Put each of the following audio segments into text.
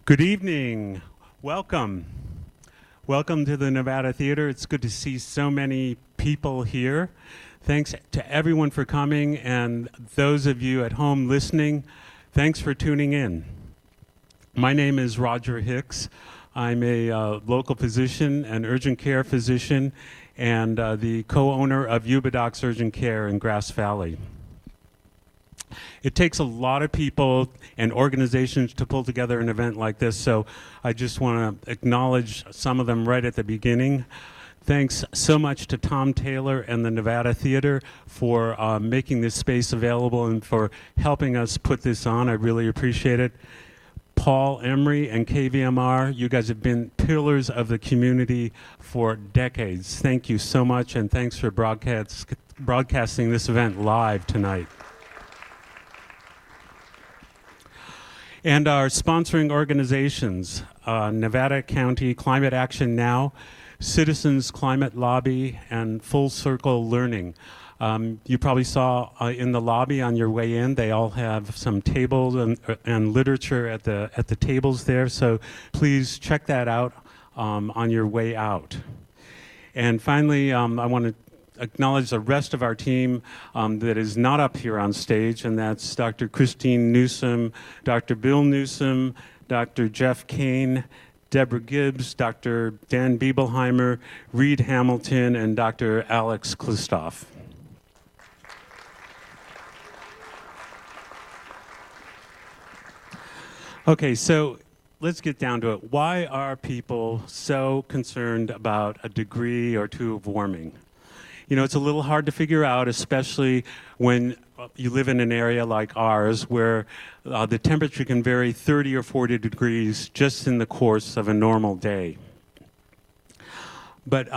Good evening. Welcome. Welcome to the Nevada Theater. It's good to see so many people here. Thanks to everyone for coming, and those of you at home listening, thanks for tuning in. My name is Roger Hicks. I'm a local physician, an urgent care physician, and the co-owner of Ubadoc's Urgent Care in Grass Valley. It takes a lot of people and organizations to pull together an event like this, so I just want to acknowledge some of them right at the beginning. Thanks so much to Tom Taylor and the Nevada Theater for making this space available and for helping us put this on. I really appreciate it. Paul Emery and KVMR, you guys have been pillars of the community for decades. Thank you so much, and thanks for broadcasting this event live tonight. And our sponsoring organizations, Nevada County Climate Action Now, Citizens Climate Lobby, and Full Circle Learning. You probably saw in the lobby on your way in, they all have some tables and literature at the tables there, so please check that out on your way out. And finally, I want to acknowledge the rest of our team that is not up here on stage, and that's Dr. Christine Newsom, Dr. Bill Newsom, Dr. Jeff Kane, Deborah Gibbs, Dr. Dan Biebelheimer, Reed Hamilton, and Dr. Alex Klistoff. Okay, so let's get down to it. Why are people so concerned about a degree or two of warming? You know, it's a little hard to figure out, especially when you live in an area like ours where the temperature can vary 30 or 40 degrees just in the course of a normal day. But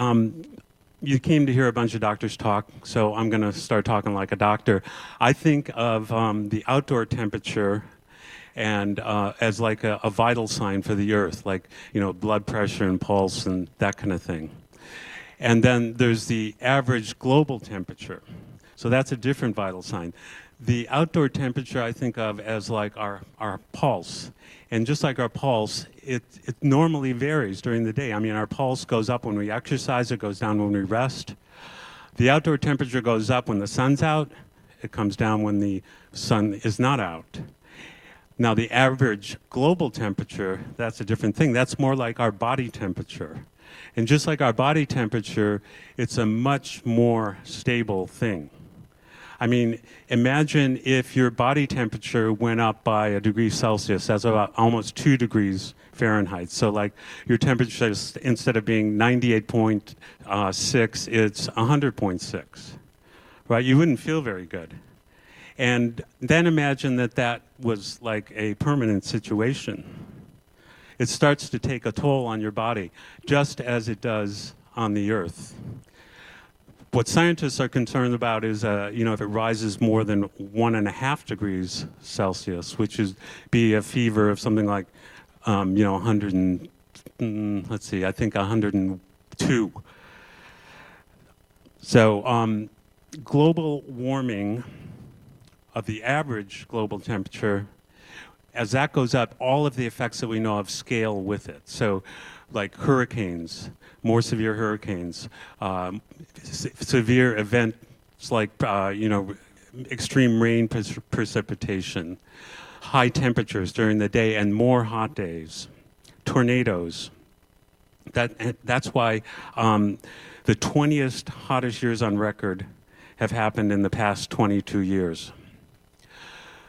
you came to hear a bunch of doctors talk, so I'm going to start talking like a doctor. I think of the outdoor temperature and as like a vital sign for the earth, like, you know, blood pressure and pulse and that kind of thing. And then there's the average global temperature. So that's a different vital sign. The outdoor temperature I think of as like our pulse. And just like our pulse, it normally varies during the day. I mean, our pulse goes up when we exercise, it goes down when we rest. The outdoor temperature goes up when the sun's out, it comes down when the sun is not out. Now, the average global temperature, that's a different thing. That's more like our body temperature. And just like our body temperature, it's a much more stable thing. I mean, imagine if your body temperature went up by a degree Celsius. That's about almost 2 degrees Fahrenheit. So like your temperature, instead of being 98.6, it's 100.6, right? You wouldn't feel very good. And then imagine that that was like a permanent situation. It starts to take a toll on your body, just as it does on the Earth. What scientists are concerned about is, if it rises more than 1.5 degrees Celsius, which is be a fever of something like, 102. So global warming of the average global temperature, as that goes up, all of the effects that we know of scale with it. So like hurricanes, more severe hurricanes, severe events like, extreme rain precipitation, high temperatures during the day and more hot days, tornadoes. That's why the 20th hottest years on record have happened in the past 22 years.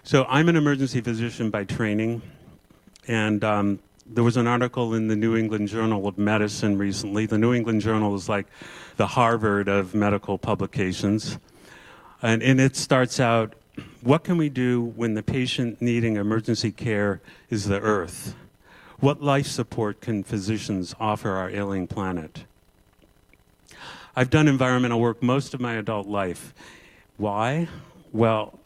So I'm an emergency physician by training, and there was an article in the New England Journal of Medicine recently. The New England Journal is like the Harvard of medical publications. And it starts out, what can we do when the patient needing emergency care is the earth? What life support can physicians offer our ailing planet? I've done environmental work most of my adult life. Why? Well,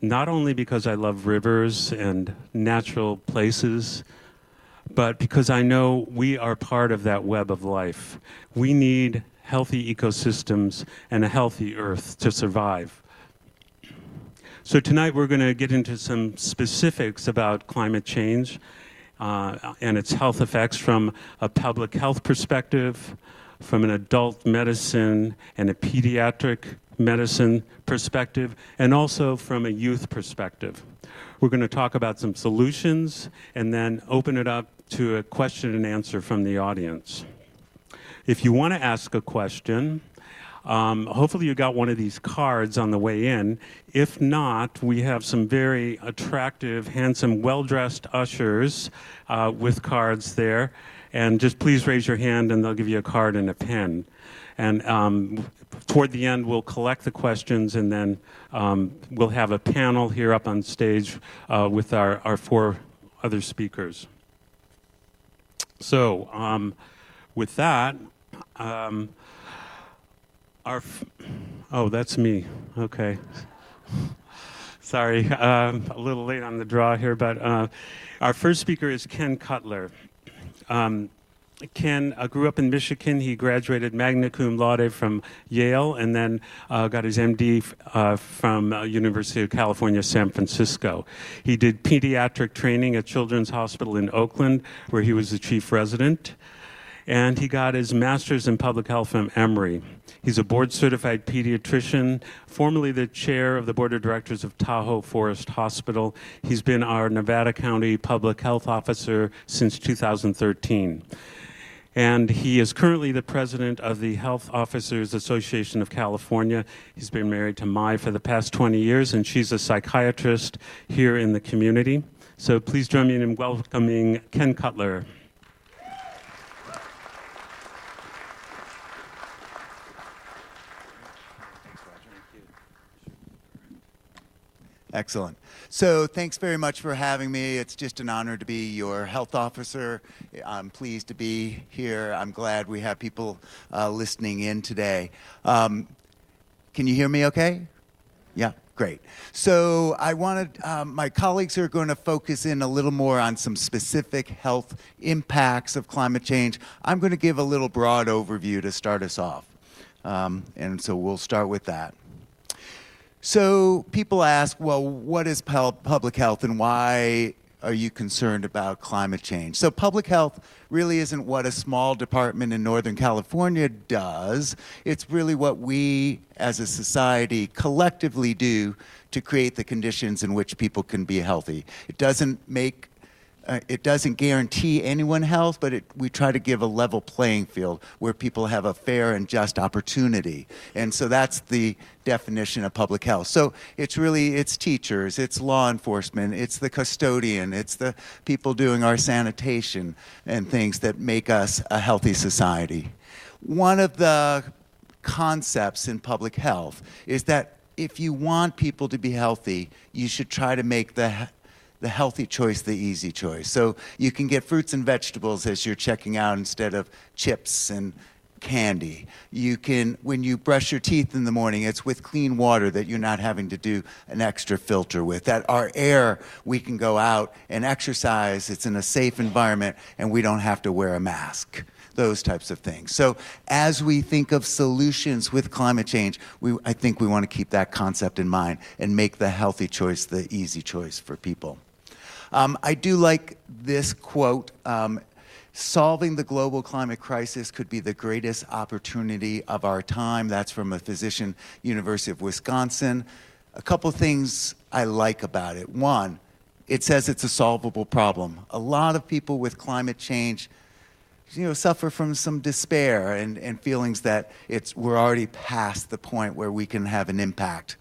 not only because I love rivers and natural places, but because I know we are part of that web of life. We need healthy ecosystems and a healthy earth to survive. So tonight we're going to get into some specifics about climate change and its health effects from a public health perspective, from an adult medicine and a pediatric medicine perspective, and also from a youth perspective. We're going to talk about some solutions and then open it up to a question and answer from the audience. If you want to ask a question, hopefully you got one of these cards on the way in. If not, we have some very attractive, handsome, well-dressed ushers with cards there. And just please raise your hand and they'll give you a card and a pen. And toward the end, we'll collect the questions and then we'll have a panel here up on stage with our 4 other speakers. So with that, oh, that's me. Okay. Sorry, a little late on the draw here, but our first speaker is Ken Cutler. Ken grew up in Michigan. He graduated magna cum laude from Yale and then got his MD from University of California, San Francisco. He did pediatric training at Children's Hospital in Oakland, where he was the chief resident. And he got his master's in public health from Emory. He's a board-certified pediatrician, formerly the chair of the board of directors of Tahoe Forest Hospital. He's been our Nevada County public health officer since 2013. And he is currently the president of the Health Officers Association of California. He's been married to Mai for the past 20 years, and she's a psychiatrist here in the community. So please join me in welcoming Ken Cutler. Excellent. So thanks very much for having me. It's just an honor to be your health officer. I'm pleased to be here. I'm glad we have people listening in today. Can you hear me okay? Yeah, great. So I wanted, my colleagues are going to focus in a little more on some specific health impacts of climate change. I'm going to give a little broad overview to start us off. And so we'll start with that. So people ask, well, what is public health and why are you concerned about climate change? So public health really isn't what a small department in Northern California does. It's really what we as a society collectively do to create the conditions in which people can be healthy. It doesn't guarantee anyone health, but we try to give a level playing field where people have a fair and just opportunity. And so that's the definition of public health. So it's teachers, it's law enforcement, it's the custodian, it's the people doing our sanitation and things that make us a healthy society. One of the concepts in public health is that if you want people to be healthy, you should try to make the healthy choice the easy choice. So you can get fruits and vegetables as you're checking out instead of chips and candy. You can, when you brush your teeth in the morning, it's with clean water that you're not having to do an extra filter with. That our air, we can go out and exercise, it's in a safe environment, and we don't have to wear a mask. Those types of things. So as we think of solutions with climate change, I think we want to keep that concept in mind and make the healthy choice the easy choice for people. I do like this quote, solving the global climate crisis could be the greatest opportunity of our time. That's from a physician, University of Wisconsin. A couple things I like about it. One, it says it's a solvable problem. A lot of people with climate change suffer from some despair and feelings that we're already past the point where we can have an impact.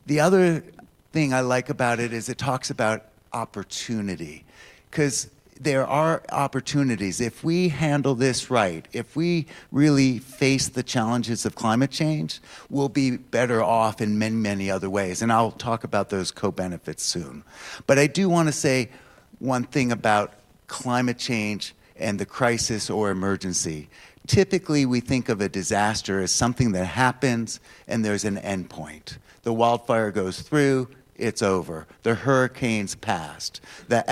The other thing I like about it is it talks about opportunity, because there are opportunities. If we handle this right, if we really face the challenges of climate change, we'll be better off in many, many other ways. And I'll talk about those co-benefits soon. But I do want to say one thing about climate change and the crisis or emergency. Typically, we think of a disaster as something that happens and there's an end point. The wildfire goes through, it's over. The hurricane's passed. The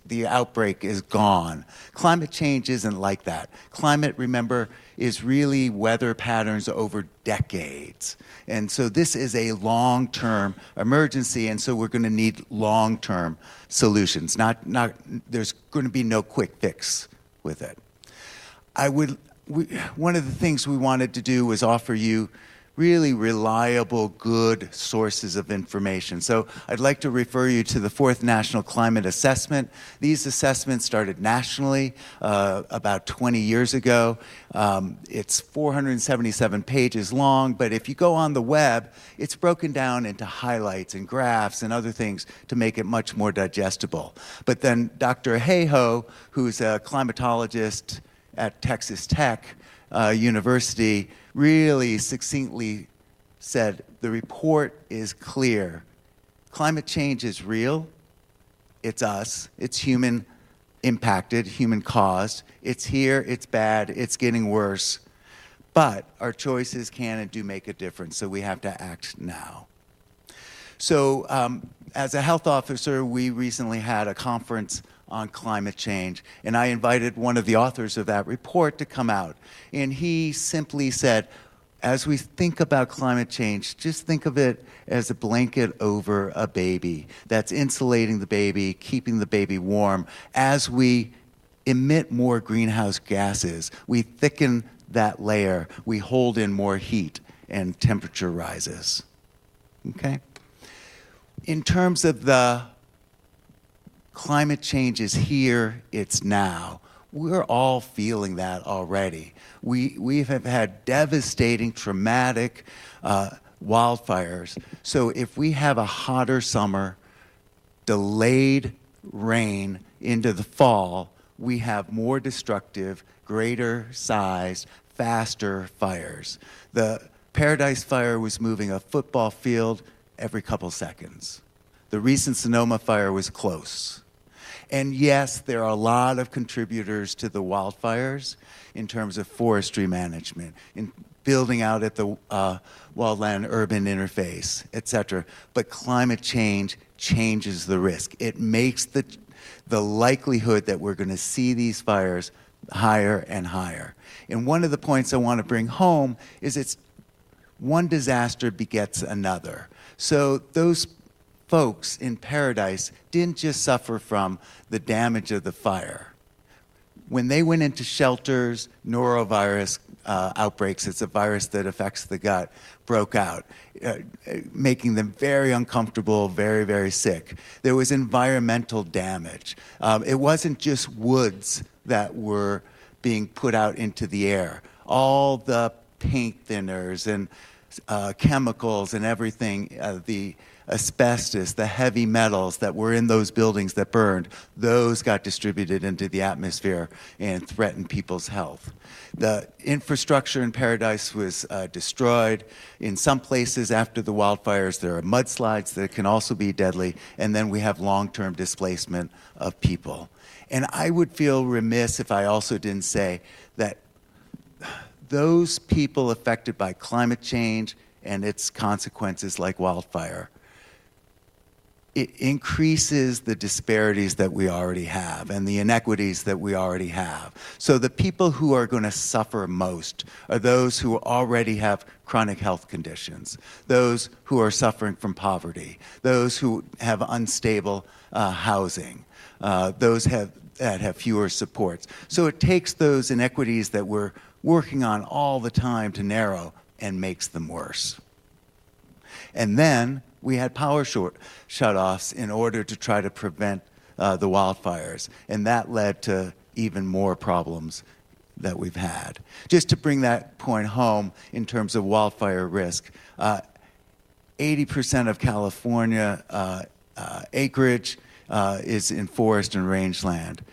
the outbreak is gone. Climate change isn't like that. Climate, remember, is really weather patterns over decades. And so this is a long-term emergency, and so we're going to need long-term solutions. There's going to be no quick fix with it. One of the things we wanted to do was offer you really reliable, good sources of information. So I'd like to refer you to the 4th National Climate Assessment. These assessments started nationally about 20 years ago. It's 477 pages long, but if you go on the web, it's broken down into highlights and graphs and other things to make it much more digestible. But then Dr. Hayhoe, who's a climatologist at Texas Tech University, really succinctly said, the report is clear. Climate change is real. It's us. It's human impacted, human caused. It's here, it's bad, it's getting worse. But our choices can and do make a difference, so we have to act now. So as a health officer, we recently had a conference on climate change, and I invited one of the authors of that report to come out. And he simply said, as we think about climate change, just think of it as a blanket over a baby that's insulating the baby, keeping the baby warm. As we emit more greenhouse gases, we thicken that layer, we hold in more heat, and temperature rises. Okay? In terms of the climate change is here, it's now. We're all feeling that already. We have had devastating, traumatic wildfires. So if we have a hotter summer, delayed rain into the fall, we have more destructive, greater size, faster fires. The Paradise Fire was moving a football field every couple seconds. The recent Sonoma fire was close. And yes, there are a lot of contributors to the wildfires in terms of forestry management, in building out at the wildland-urban interface, et cetera. But climate change changes the risk. It makes the likelihood that we're going to see these fires higher and higher. And one of the points I want to bring home is it's one disaster begets another. So those folks in Paradise didn't just suffer from the damage of the fire. When they went into shelters, norovirus outbreaks, it's a virus that affects the gut, broke out, making them very uncomfortable, very, very sick. There was environmental damage. It wasn't just woods that were being put out into the air. All the paint thinners and chemicals and everything, the asbestos, the heavy metals that were in those buildings that burned, those got distributed into the atmosphere and threatened people's health. The infrastructure in Paradise was destroyed. In some places after the wildfires, there are mudslides that can also be deadly, and then we have long-term displacement of people. And I would feel remiss if I also didn't say that those people affected by climate change and its consequences like wildfire, it increases the disparities that we already have and the inequities that we already have. So the people who are going to suffer most are those who already have chronic health conditions, those who are suffering from poverty, those who have unstable housing, those that have fewer supports. So it takes those inequities that we're working on all the time to narrow and makes them worse. And then we had power shutoffs in order to try to prevent the wildfires, and that led to even more problems that we've had. Just to bring that point home in terms of wildfire risk, 80% of California acreage is in forest and rangeland.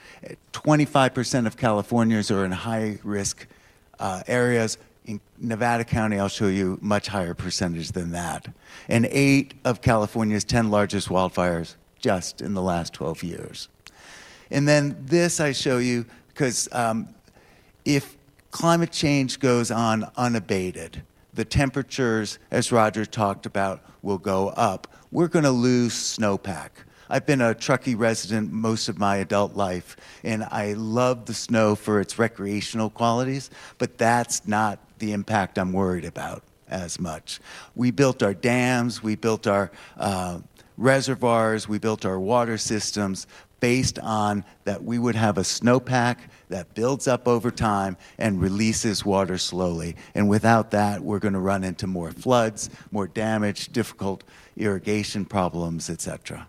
25% of Californians are in high-risk areas. In Nevada County, I'll show you much higher percentage than that. And 8 of California's 10 largest wildfires just in the last 12 years. And then this I show you because if climate change goes on unabated, the temperatures, as Roger talked about, will go up. we're going to lose snowpack. I've been a Truckee resident most of my adult life, and I love the snow for its recreational qualities, but that's not the impact I'm worried about as much. We built our dams, we built our reservoirs, we built our water systems based on that we would have a snowpack that builds up over time and releases water slowly. And without that, we're going to run into more floods, more damage, difficult irrigation problems, etc.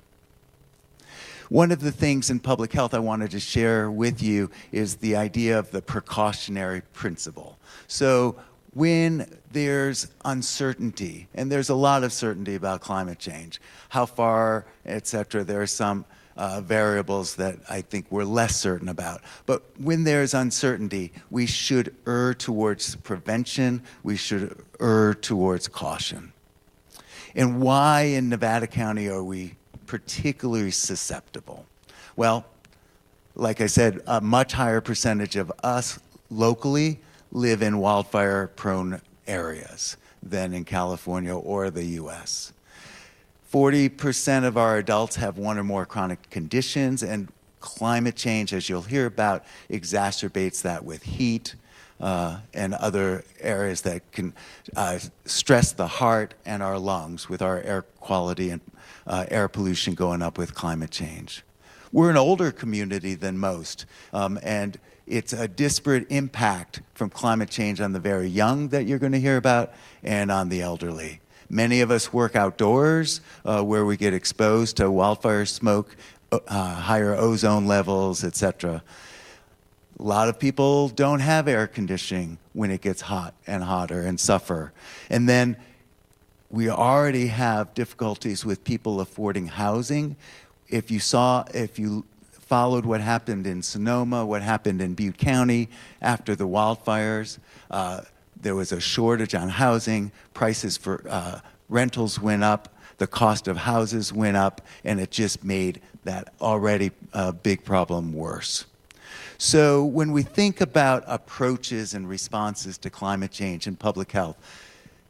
One of the things in public health I wanted to share with you is the idea of the precautionary principle. So when there's uncertainty, and there's a lot of certainty about climate change, how far, et cetera, there are some variables that I think we're less certain about. But when there's uncertainty, we should err towards prevention, we should err towards caution. And why in Nevada County are we particularly susceptible? Well, like I said, a much higher percentage of us locally live in wildfire-prone areas than in California or the US. 40% of our adults have one or more chronic conditions, and climate change, as you'll hear about, exacerbates that with heat and other areas that can stress the heart and our lungs with our air quality and air pollution going up with climate change. We're an older community than most, and it's a disparate impact from climate change on the very young that you're going to hear about and on the elderly. Many of us work outdoors where we get exposed to wildfire smoke, higher ozone levels, etc. A lot of people don't have air conditioning when it gets hot and hotter and suffer. And then we already have difficulties with people affording housing. If you followed what happened in Sonoma, what happened in Butte County after the wildfires, there was a shortage on housing, prices for rentals went up, the cost of houses went up, and it just made that already big problem worse. So when we think about approaches and responses to climate change and public health,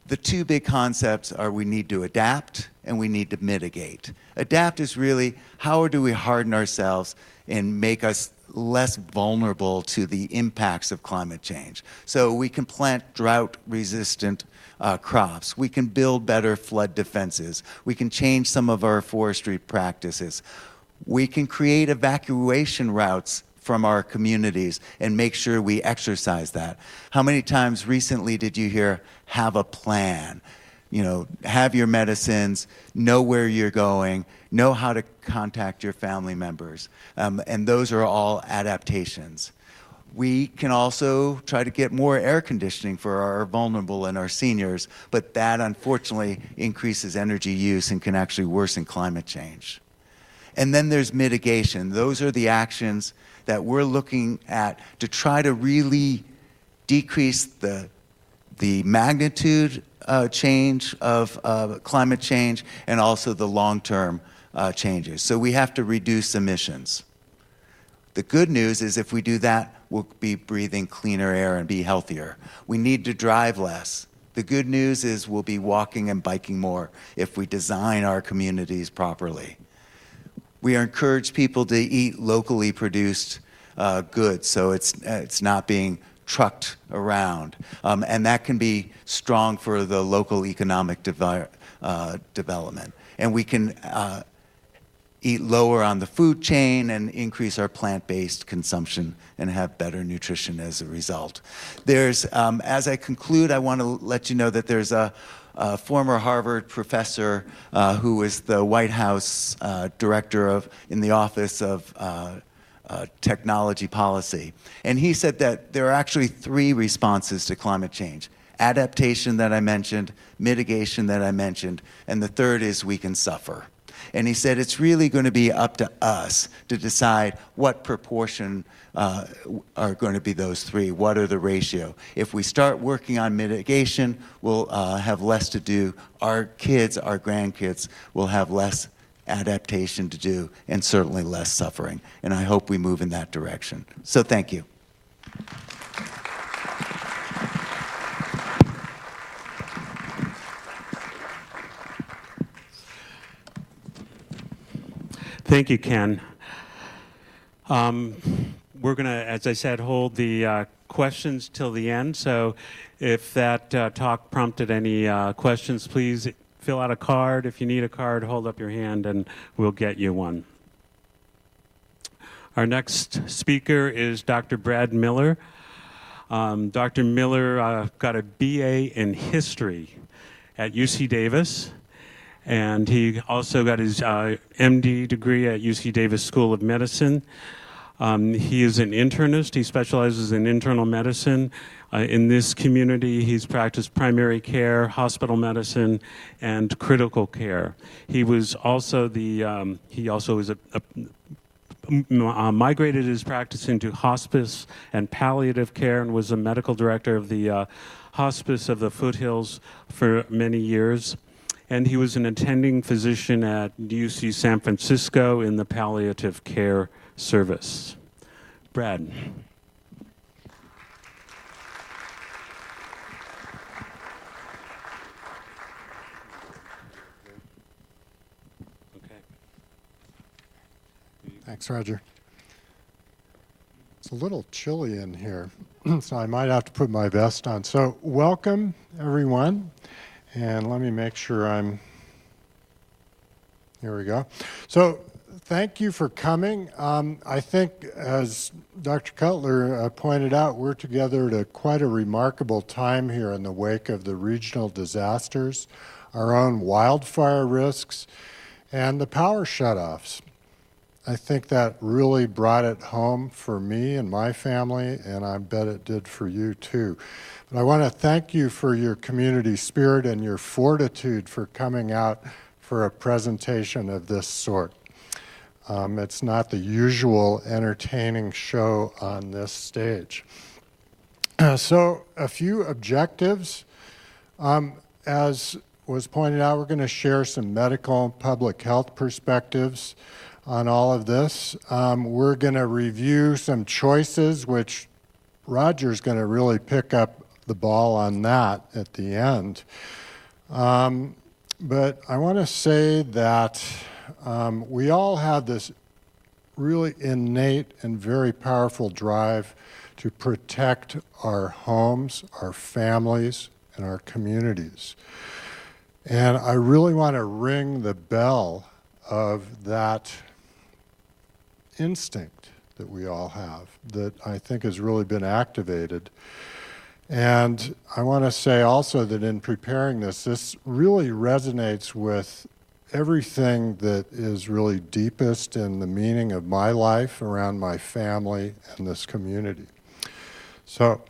the two big concepts are we need to adapt and we need to mitigate. Adapt is really how do we harden ourselves and make us less vulnerable to the impacts of climate change. So we can plant drought-resistant crops. We can build better flood defenses. We can change some of our forestry practices. We can create evacuation routes from our communities and make sure we exercise that. How many times recently did you hear, have a plan? You know, have your medicines, know where you're going, know how to contact your family members. And those are all adaptations. We can also try to get more air conditioning for our vulnerable and our seniors, but that unfortunately increases energy use and can actually worsen climate change. And then there's mitigation. Those are the actions that we're looking at to try to really decrease the magnitude change of climate change and also the long-term changes. So we have to reduce emissions. The good news is if we do that, we'll be breathing cleaner air and be healthier. We need to drive less. The good news is we'll be walking and biking more if we design our communities properly. We encourage people to eat locally produced goods, so it's not being trucked around. And that can be strong for the local economic development. And we can eat lower on the food chain and increase our plant-based consumption and have better nutrition as a result. There's, as I conclude, I want to let you know that there's a former Harvard professor who was the White House director in the Office of Technology Policy. And he said that there are actually 3 responses to climate change. Adaptation that I mentioned, mitigation that I mentioned, and the third is we can suffer. And he said it's really going to be up to us to decide what proportion are going to be those 3. What are the ratio? If we start working on mitigation, we'll have less to do. Our kids, our grandkids will have less adaptation to do and certainly less suffering. And I hope we move in that direction. So thank you. Thank you, Ken. We're going to, as I said, hold the questions till the end. So if that talk prompted any questions, please fill out a card. If you need a card, hold up your hand and we'll get you one. Our next speaker is Dr. Brad Miller. Dr. Miller got a BA in history at UC Davis, and he also got his MD degree at UC Davis School of Medicine. He is an internist. He specializes in internal medicine. In this community, he's practiced primary care, hospital medicine, and critical care. He was also migrated his practice into hospice and palliative care and was a medical director of the hospice of the Foothills for many years. And he was an attending physician at UC San Francisco in the palliative care service. Brad. Thanks, Roger. It's a little chilly in here, so I might have to put my vest on. So welcome, everyone. And let me make sure here we go. So thank you for coming. I think, as Dr. Cutler pointed out, we're together at quite a remarkable time here in the wake of the regional disasters, our own wildfire risks, and the power shutoffs. I think that really brought it home for me and my family, and I bet it did for you too. But I want to thank you for your community spirit and your fortitude for coming out for a presentation of this sort. It's not the usual entertaining show on this stage. So a few objectives. As was pointed out, we're going to share some medical and public health perspectives on all of this. We're going to review some choices, which Roger's going to really pick up the ball on that at the end. But I want to say that we all have this really innate and very powerful drive to protect our homes, our families, and our communities. And I really want to ring the bell of that instinct that we all have that I think has really been activated. And I want to say also that in preparing this really resonates with everything that is really deepest in the meaning of my life around my family and this community. So,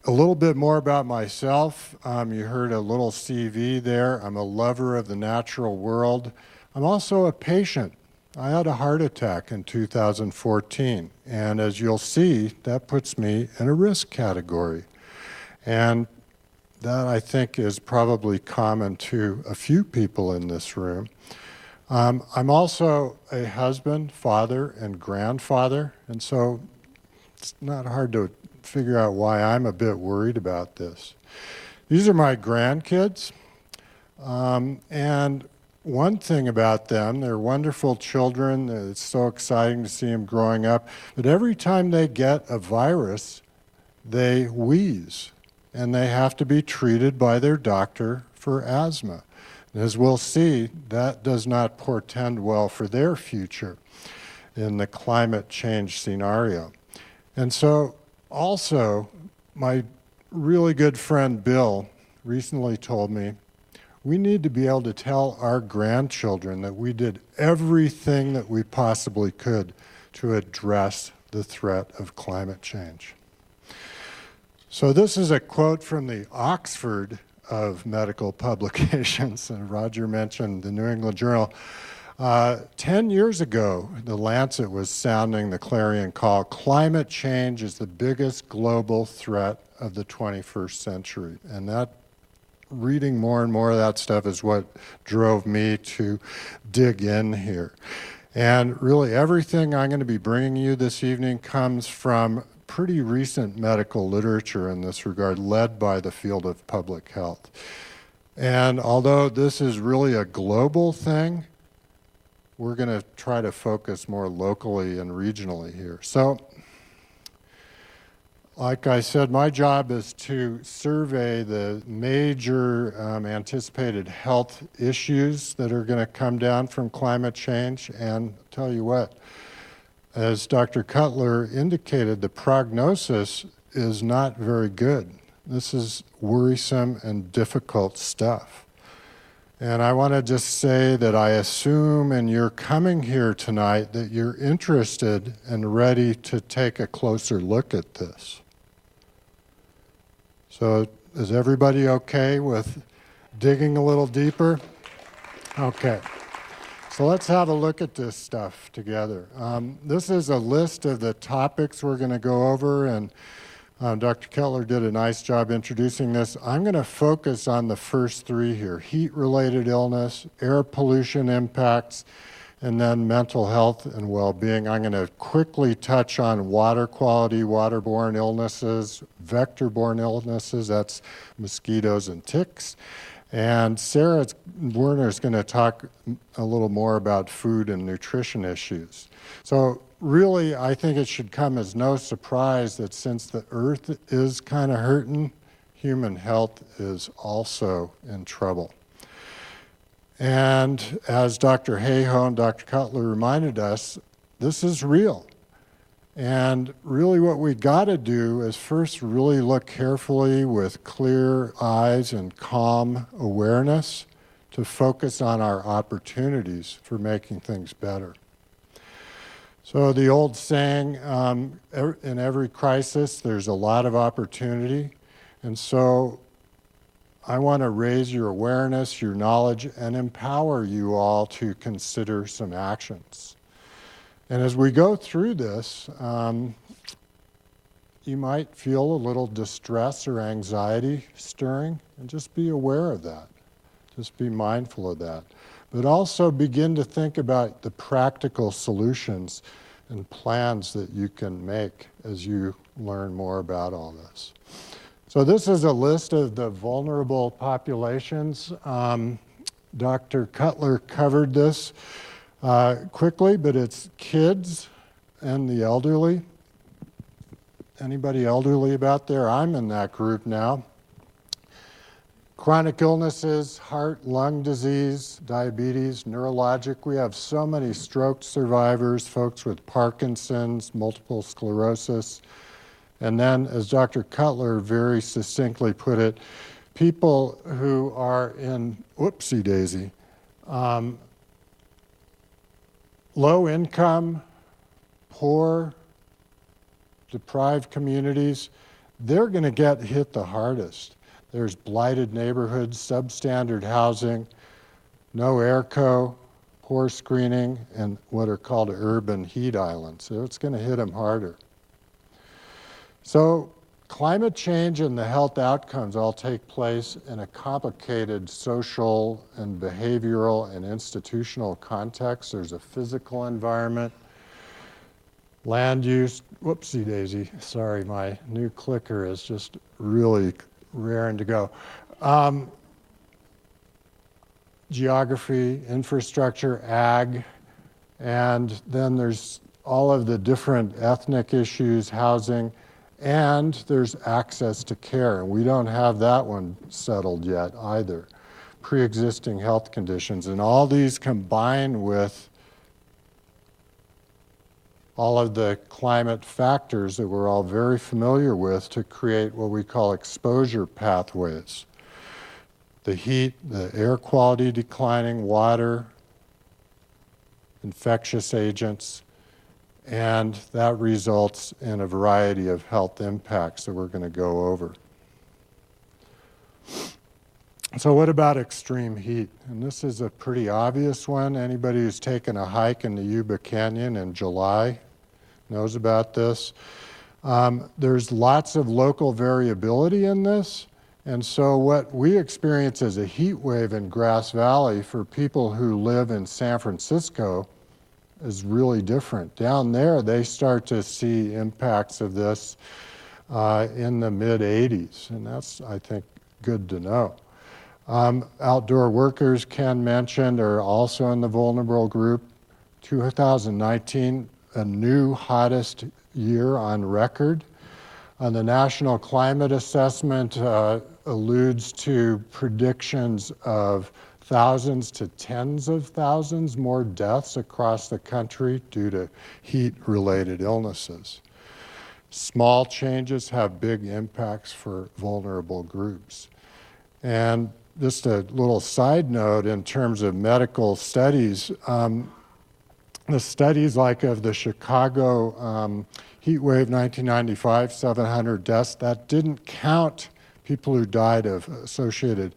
a little bit more about myself. You heard a little CV there. I'm a lover of the natural world. I'm also a patient. I had a heart attack in 2014, and as you'll see, that puts me in a risk category. And that, I think, is probably common to a few people in this room. I'm also a husband, father, and grandfather, and so it's not hard to figure out why I'm a bit worried about this. These are my grandkids, and one thing about them, they're wonderful children. It's so exciting to see them growing up. But every time they get a virus, they wheeze, and they have to be treated by their doctor for asthma. And as we'll see, that does not portend well for their future in the climate change scenario. And so also, my really good friend Bill recently told me, we need to be able to tell our grandchildren that we did everything that we possibly could to address the threat of climate change. So this is a quote from the Oxford of medical publications, and Roger mentioned the New England Journal. 10 years ago, the Lancet was sounding the clarion call, climate change is the biggest global threat of the 21st century. And that reading more and more of that stuff is what drove me to dig in here. And really everything I'm going to be bringing you this evening comes from pretty recent medical literature in this regard, led by the field of public health. And although this is really a global thing, we're going to try to focus more locally and regionally here. So, like I said, my job is to survey the major anticipated health issues that are going to come down from climate change. And I'll tell you what, as Dr. Cutler indicated, the prognosis is not very good. This is worrisome and difficult stuff. And I want to just say that I assume in your coming here tonight that you're interested and ready to take a closer look at this. So is everybody okay with digging a little deeper? Okay. So let's have a look at this stuff together. This is a list of the topics we're going to go over, and Dr. Kettler did a nice job introducing this. I'm going to focus on the first three here: heat-related illness, air pollution impacts, and then mental health and well-being. I'm going to quickly touch on water quality, waterborne illnesses, vector-borne illnesses, that's mosquitoes and ticks. And Sarah Werner is going to talk a little more about food and nutrition issues. So really, I think it should come as no surprise that since the earth is kind of hurting, human health is also in trouble. And as Dr. Hayhoe and Dr. Cutler reminded us, this is real. And really what we got to do is first really look carefully with clear eyes and calm awareness to focus on our opportunities for making things better. So the old saying, in every crisis, there's a lot of opportunity. And so I want to raise your awareness, your knowledge, and empower you all to consider some actions. And as we go through this, you might feel a little distress or anxiety stirring, and just be aware of that. Just be mindful of that. But also begin to think about the practical solutions and plans that you can make as you learn more about all this. So this is a list of the vulnerable populations. Dr. Cutler covered this quickly, but it's kids and the elderly. Anybody elderly about there? I'm in that group now. Chronic illnesses, heart, lung disease, diabetes, neurologic. We have so many stroke survivors, folks with Parkinson's, multiple sclerosis. And then, as Dr. Cutler very succinctly put it, people who are in, whoopsie daisy, low income, poor, deprived communities, they're going to get hit the hardest. There's blighted neighborhoods, substandard housing, no airco, poor screening, and what are called urban heat islands. So it's going to hit them harder. So climate change and the health outcomes all take place in a complicated social and behavioral and institutional context. There's a physical environment, land use, whoopsie daisy, sorry, my new clicker is just really raring to go. Geography, infrastructure, ag, and then there's all of the different ethnic issues, housing, and there's access to care. We don't have that one settled yet either. Pre-existing health conditions, and all these combine with all of the climate factors that we're all very familiar with to create what we call exposure pathways. The heat, the air quality declining, water, infectious agents, and that results in a variety of health impacts that we're going to go over. So what about extreme heat? And this is a pretty obvious one. Anybody who's taken a hike in the Yuba Canyon in July knows about this. There's lots of local variability in this. And so what we experience as a heat wave in Grass Valley for people who live in San Francisco is really different. Down there, they start to see impacts of this in the mid-80s, and that's, I think, good to know. Outdoor workers, Ken mentioned, are also in the vulnerable group. 2019, a new hottest year on record. The National Climate Assessment alludes to predictions of thousands to tens of thousands more deaths across the country due to heat-related illnesses. Small changes have big impacts for vulnerable groups. And just a little side note in terms of medical studies, the studies like of the Chicago heat wave 1995, 700 deaths, that didn't count people who died of associated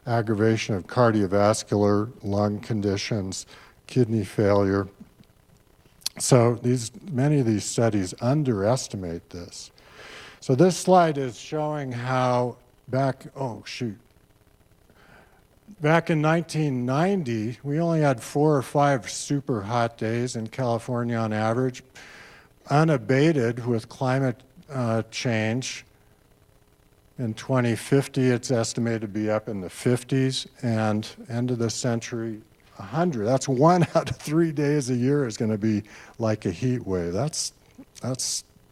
aggravation of cardiovascular, lung conditions, kidney failure. So many of these studies underestimate this. So this slide is showing how back in 1990, we only had 4 or 5 super hot days in California on average, unabated with climate change. In 2050, it's estimated to be up in the 50s, and end of the century, 100. That's 1 out of 3 days a year is going to be like a heat wave. That's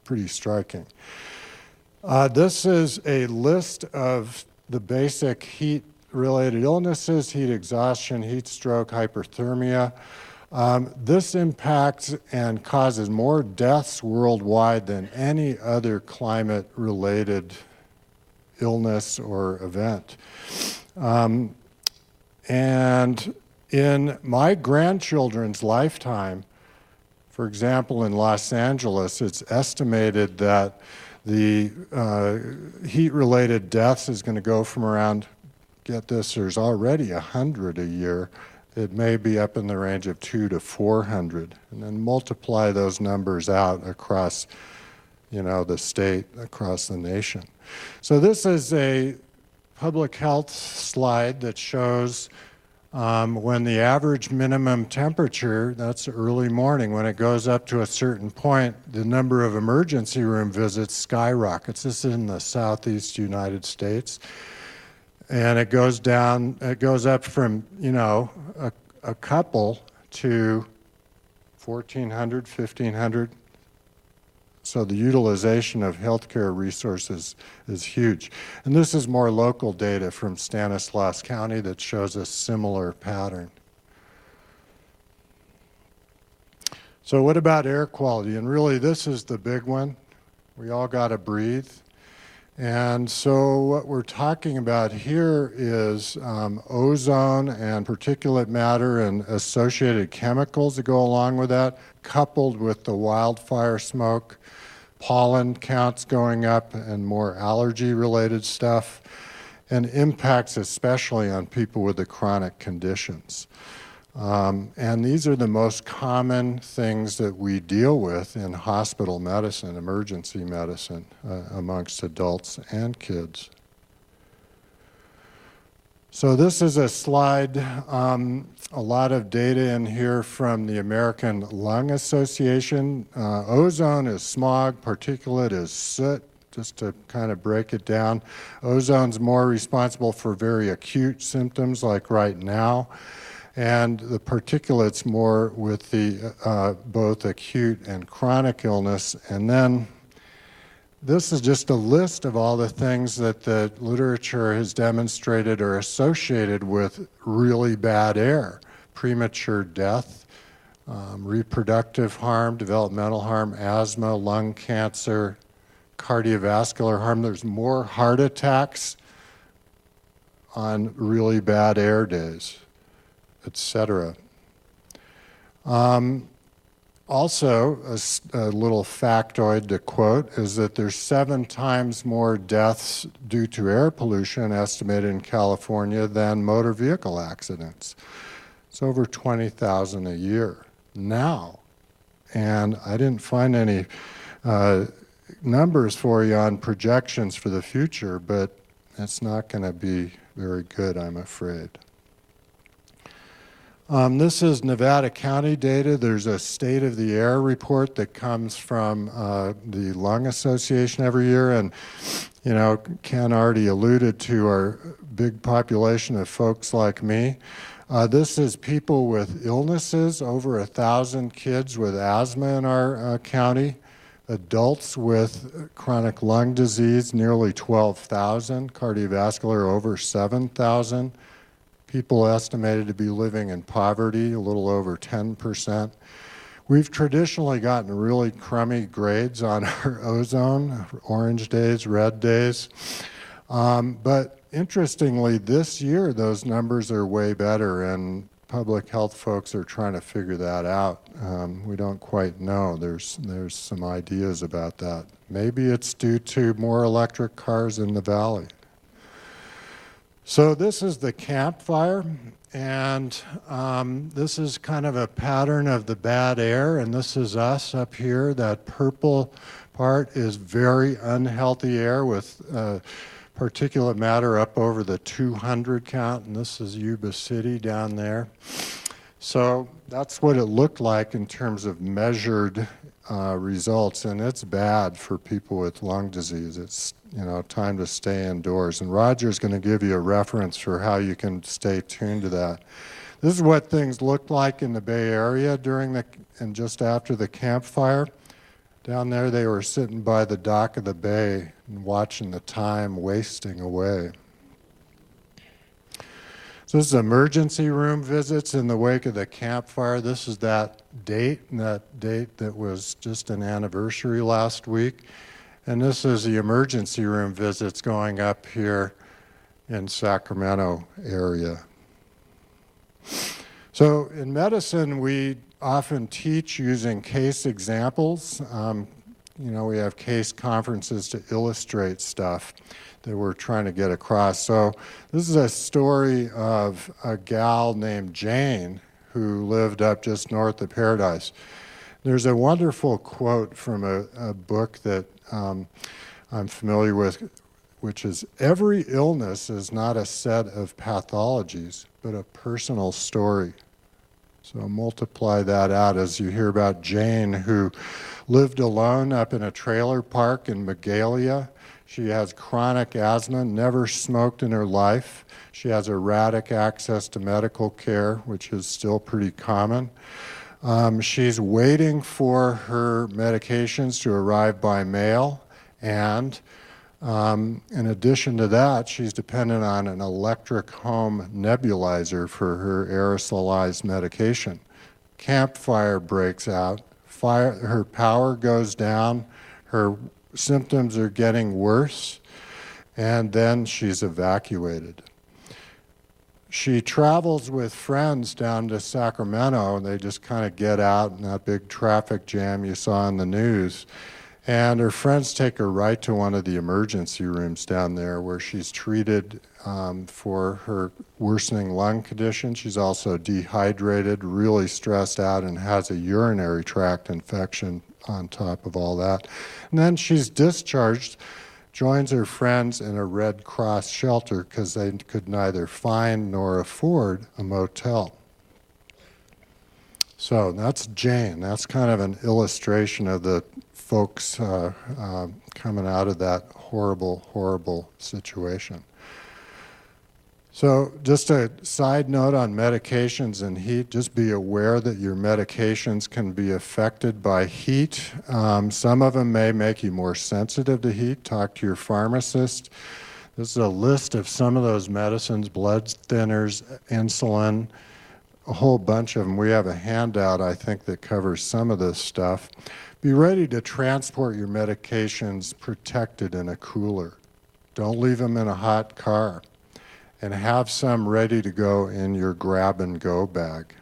pretty striking. This is a list of the basic heat-related illnesses: heat exhaustion, heat stroke, hyperthermia. This impacts and causes more deaths worldwide than any other climate-related illness or event. And in my grandchildren's lifetime, for example, in Los Angeles, it's estimated that the heat-related deaths is going to go from around, get this, there's already 100 a year. It may be up in the range of 200 to 400, and then multiply those numbers out across, the state, across the nation. So this is a public health slide that shows when the average minimum temperature, that's early morning, when it goes up to a certain point, the number of emergency room visits skyrockets. This is in the southeast United States. And it goes down, it goes up from, a couple to 1,400, 1,500. So the utilization of healthcare resources is huge. And this is more local data from Stanislaus County that shows a similar pattern. So what about air quality? And really, this is the big one. We all got to breathe. And so what we're talking about here is ozone and particulate matter and associated chemicals that go along with that, coupled with the wildfire smoke, pollen counts going up, and more allergy-related stuff, and impacts especially on people with the chronic conditions. And these are the most common things that we deal with in hospital medicine, emergency medicine, amongst adults and kids. So this is a slide, a lot of data in here from the American Lung Association. Ozone is smog, particulate is soot, just to kind of break it down. Ozone's more responsible for very acute symptoms like right now, and the particulates more with the both acute and chronic illness. And then this is just a list of all the things that the literature has demonstrated are associated with really bad air: premature death, reproductive harm, developmental harm, asthma, lung cancer, cardiovascular harm. There's more heart attacks on really bad air days, etc. Also, a little factoid to quote is that there's 7 times more deaths due to air pollution estimated in California than motor vehicle accidents. It's over 20,000 a year now. And I didn't find any numbers for you on projections for the future, but it's not going to be very good, I'm afraid. This is Nevada County data. There's a state of the air report that comes from the Lung Association every year. And, you know, Ken already alluded to our big population of folks like me. This is people with illnesses, over 1,000 kids with asthma in our county. Adults with chronic lung disease, nearly 12,000. Cardiovascular, over 7,000. People estimated to be living in poverty, a little over 10%. We've traditionally gotten really crummy grades on our ozone, orange days, red days. But interestingly, this year, those numbers are way better, and public health folks are trying to figure that out. We don't quite know. There's some ideas about that. Maybe it's due to more electric cars in the valley. So this is the campfire, and this is kind of a pattern of the bad air, and this is us up here. That purple part is very unhealthy air with particulate matter up over the 200 count, and this is Yuba City down there. So that's what it looked like in terms of measured results, and it's bad for people with lung disease. It's, you know, time to stay indoors. And Roger's going to give you a reference for how you can stay tuned to that. This is what things looked like in the Bay Area during and just after the campfire. Down there, they were sitting by the dock of the bay and watching the time wasting away. So this is emergency room visits in the wake of the campfire. This is that date that was just an anniversary last week. And this is the emergency room visits going up here in Sacramento area. So in medicine, we often teach using case examples. You know, we have case conferences to illustrate stuff that we're trying to get across. So this is a story of a gal named Jane who lived up just north of Paradise. There's a wonderful quote from a book that I'm familiar with, which is, "Every illness is not a set of pathologies, but a personal story." So multiply that out as you hear about Jane, who lived alone up in a trailer park in Magalia. She has chronic asthma, never smoked in her life. She has erratic access to medical care, which is still pretty common. She's waiting for her medications to arrive by mail, and in addition to that, she's dependent on an electric home nebulizer for her aerosolized medication. Campfire breaks out, her power goes down, her symptoms are getting worse, and then she's evacuated. She travels with friends down to Sacramento, and they just kind of get out in that big traffic jam you saw in the news. And her friends take her right to one of the emergency rooms down there where she's treated for her worsening lung condition. She's also dehydrated, really stressed out, and has a urinary tract infection on top of all that. And then she's discharged, joins her friends in a Red Cross shelter because they could neither find nor afford a motel. So that's Jane. That's kind of an illustration of the folks coming out of that horrible, horrible situation. So just a side note on medications and heat, just be aware that your medications can be affected by heat. Some of them may make you more sensitive to heat. Talk to your pharmacist. This is a list of some of those medicines: blood thinners, insulin, a whole bunch of them. We have a handout, I think, that covers some of this stuff. Be ready to transport your medications protected in a cooler. Don't leave them in a hot car. And have some ready to go in your grab-and-go bag.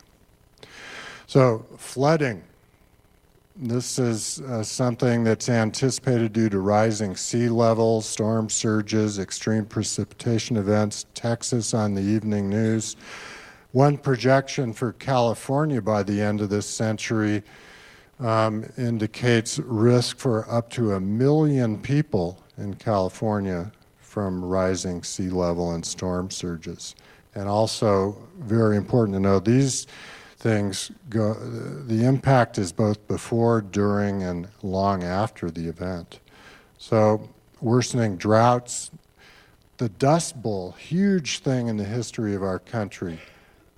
So, flooding. This is something that's anticipated due to rising sea levels, storm surges, extreme precipitation events. Texas on the evening news. One projection for California by the end of this century indicates risk for up to 1 million people in California from rising sea level and storm surges. And also, very important to know, these things go, the impact is both before, during, and long after the event. So worsening droughts, the Dust Bowl, huge thing in the history of our country,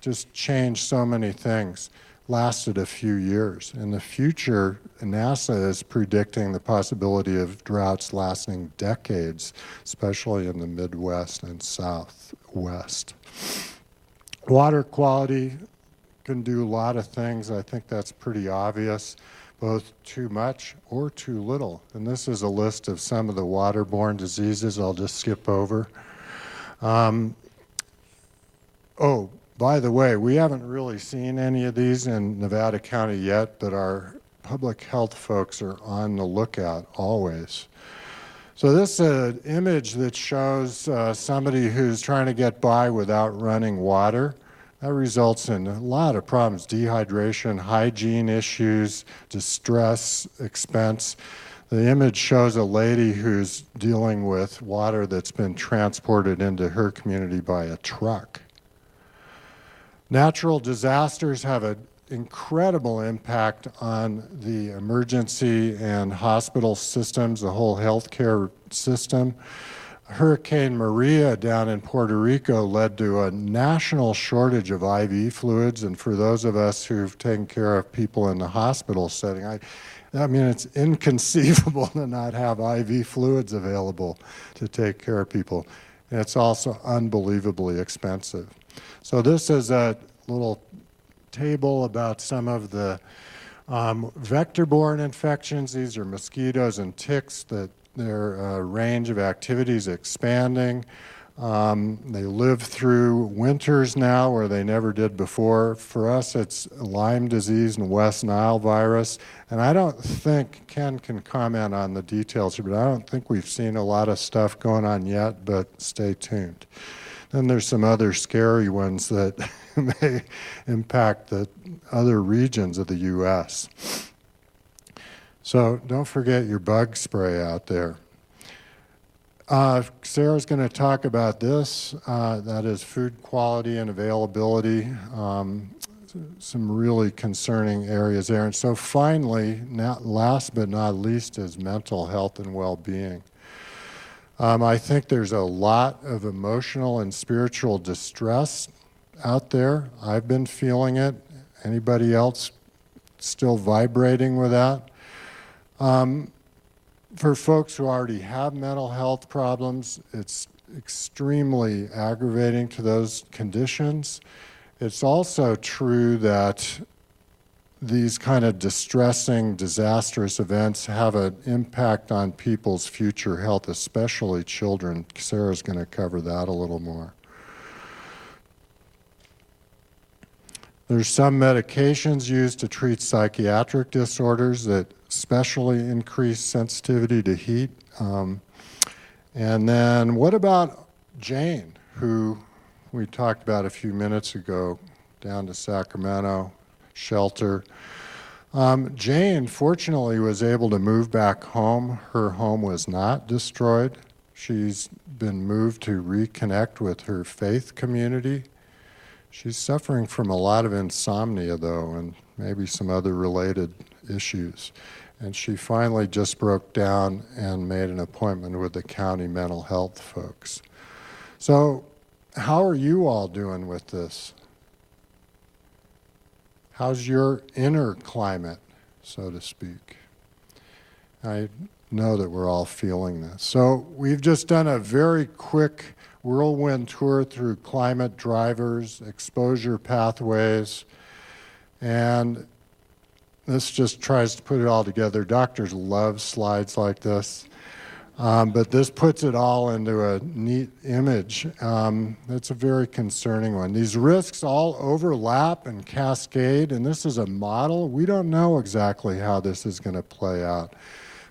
just changed so many things, lasted a few years. In the future, NASA is predicting the possibility of droughts lasting decades, especially in the Midwest and Southwest. Water quality can do a lot of things. I think that's pretty obvious, both too much or too little. And this is a list of some of the waterborne diseases I'll just skip over. Oh, by the way, we haven't really seen any of these in Nevada County yet, but our public health folks are on the lookout always. So this is an image that shows somebody who's trying to get by without running water. That results in a lot of problems: dehydration, hygiene issues, distress, expense. The image shows a lady who's dealing with water that's been transported into her community by a truck. Natural disasters have an incredible impact on the emergency and hospital systems, the whole healthcare system. Hurricane Maria down in Puerto Rico led to a national shortage of IV fluids, and for those of us who've taken care of people in the hospital setting, I mean, it's inconceivable to not have IV fluids available to take care of people. And it's also unbelievably expensive. So this is a little table about some of the vector-borne infections. These are mosquitoes and ticks that their range of activities expanding. They live through winters now where they never did before. For us, it's Lyme disease and West Nile virus. And I don't think, Ken can comment on the details here, but I don't think we've seen a lot of stuff going on yet, but stay tuned. Then there's some other scary ones that may impact the other regions of the U.S. So don't forget your bug spray out there. Sarah's going to talk about this. That is food quality and availability. Some really concerning areas there. And so finally, last but not least, is mental health and well-being. I think there's a lot of emotional and spiritual distress out there. I've been feeling it. Anybody else still vibrating with that? For folks who already have mental health problems, it's extremely aggravating to those conditions. It's also true that these kind of distressing, disastrous events have an impact on people's future health, especially children. Sarah's going to cover that a little more. There's some medications used to treat psychiatric disorders that especially increase sensitivity to heat. And then what about Jane, who we talked about a few minutes ago, down to Sacramento, shelter. Jane, fortunately, was able to move back home. Her home was not destroyed. She's been moved to reconnect with her faith community. She's suffering from a lot of insomnia, though, and maybe some other related issues. And she finally just broke down and made an appointment with the county mental health folks. So how are you all doing with this? How's your inner climate, so to speak? I know that we're all feeling this. So we've just done a very quick whirlwind tour through climate drivers, exposure pathways, and this just tries to put it all together. Doctors love slides like this, but this puts it all into a neat image. It's a very concerning one. These risks all overlap and cascade, and this is a model. We don't know exactly how this is going to play out,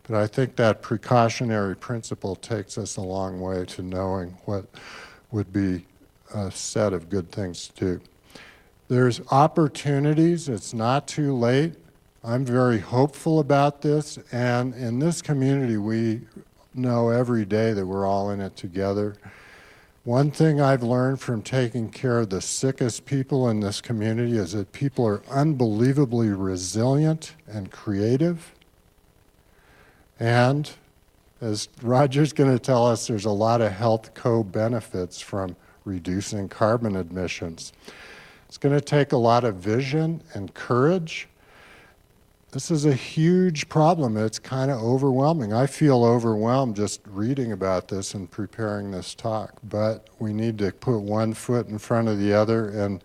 but I think that precautionary principle takes us a long way to knowing what would be a set of good things to do. There's opportunities. It's not too late. I'm very hopeful about this, and in this community we know every day that we're all in it together. One thing I've learned from taking care of the sickest people in this community is that people are unbelievably resilient and creative. And as Roger's going to tell us, there's a lot of health co-benefits from reducing carbon emissions. It's going to take a lot of vision and courage. This is a huge problem. It's kind of overwhelming. I feel overwhelmed just reading about this and preparing this talk, but we need to put one foot in front of the other and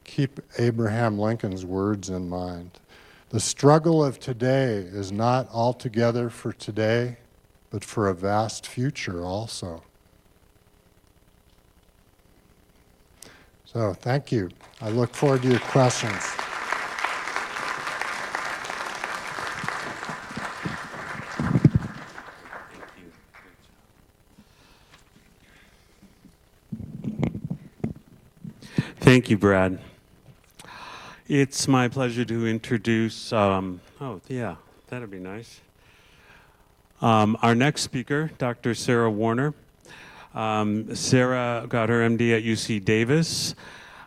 keep Abraham Lincoln's words in mind. The struggle of today is not altogether for today, but for a vast future also. So thank you. I look forward to your questions. Thank you, Brad. It's my pleasure to introduce, that'd be nice. Our next speaker, Dr. Sarah Warner. Sarah got her MD at UC Davis,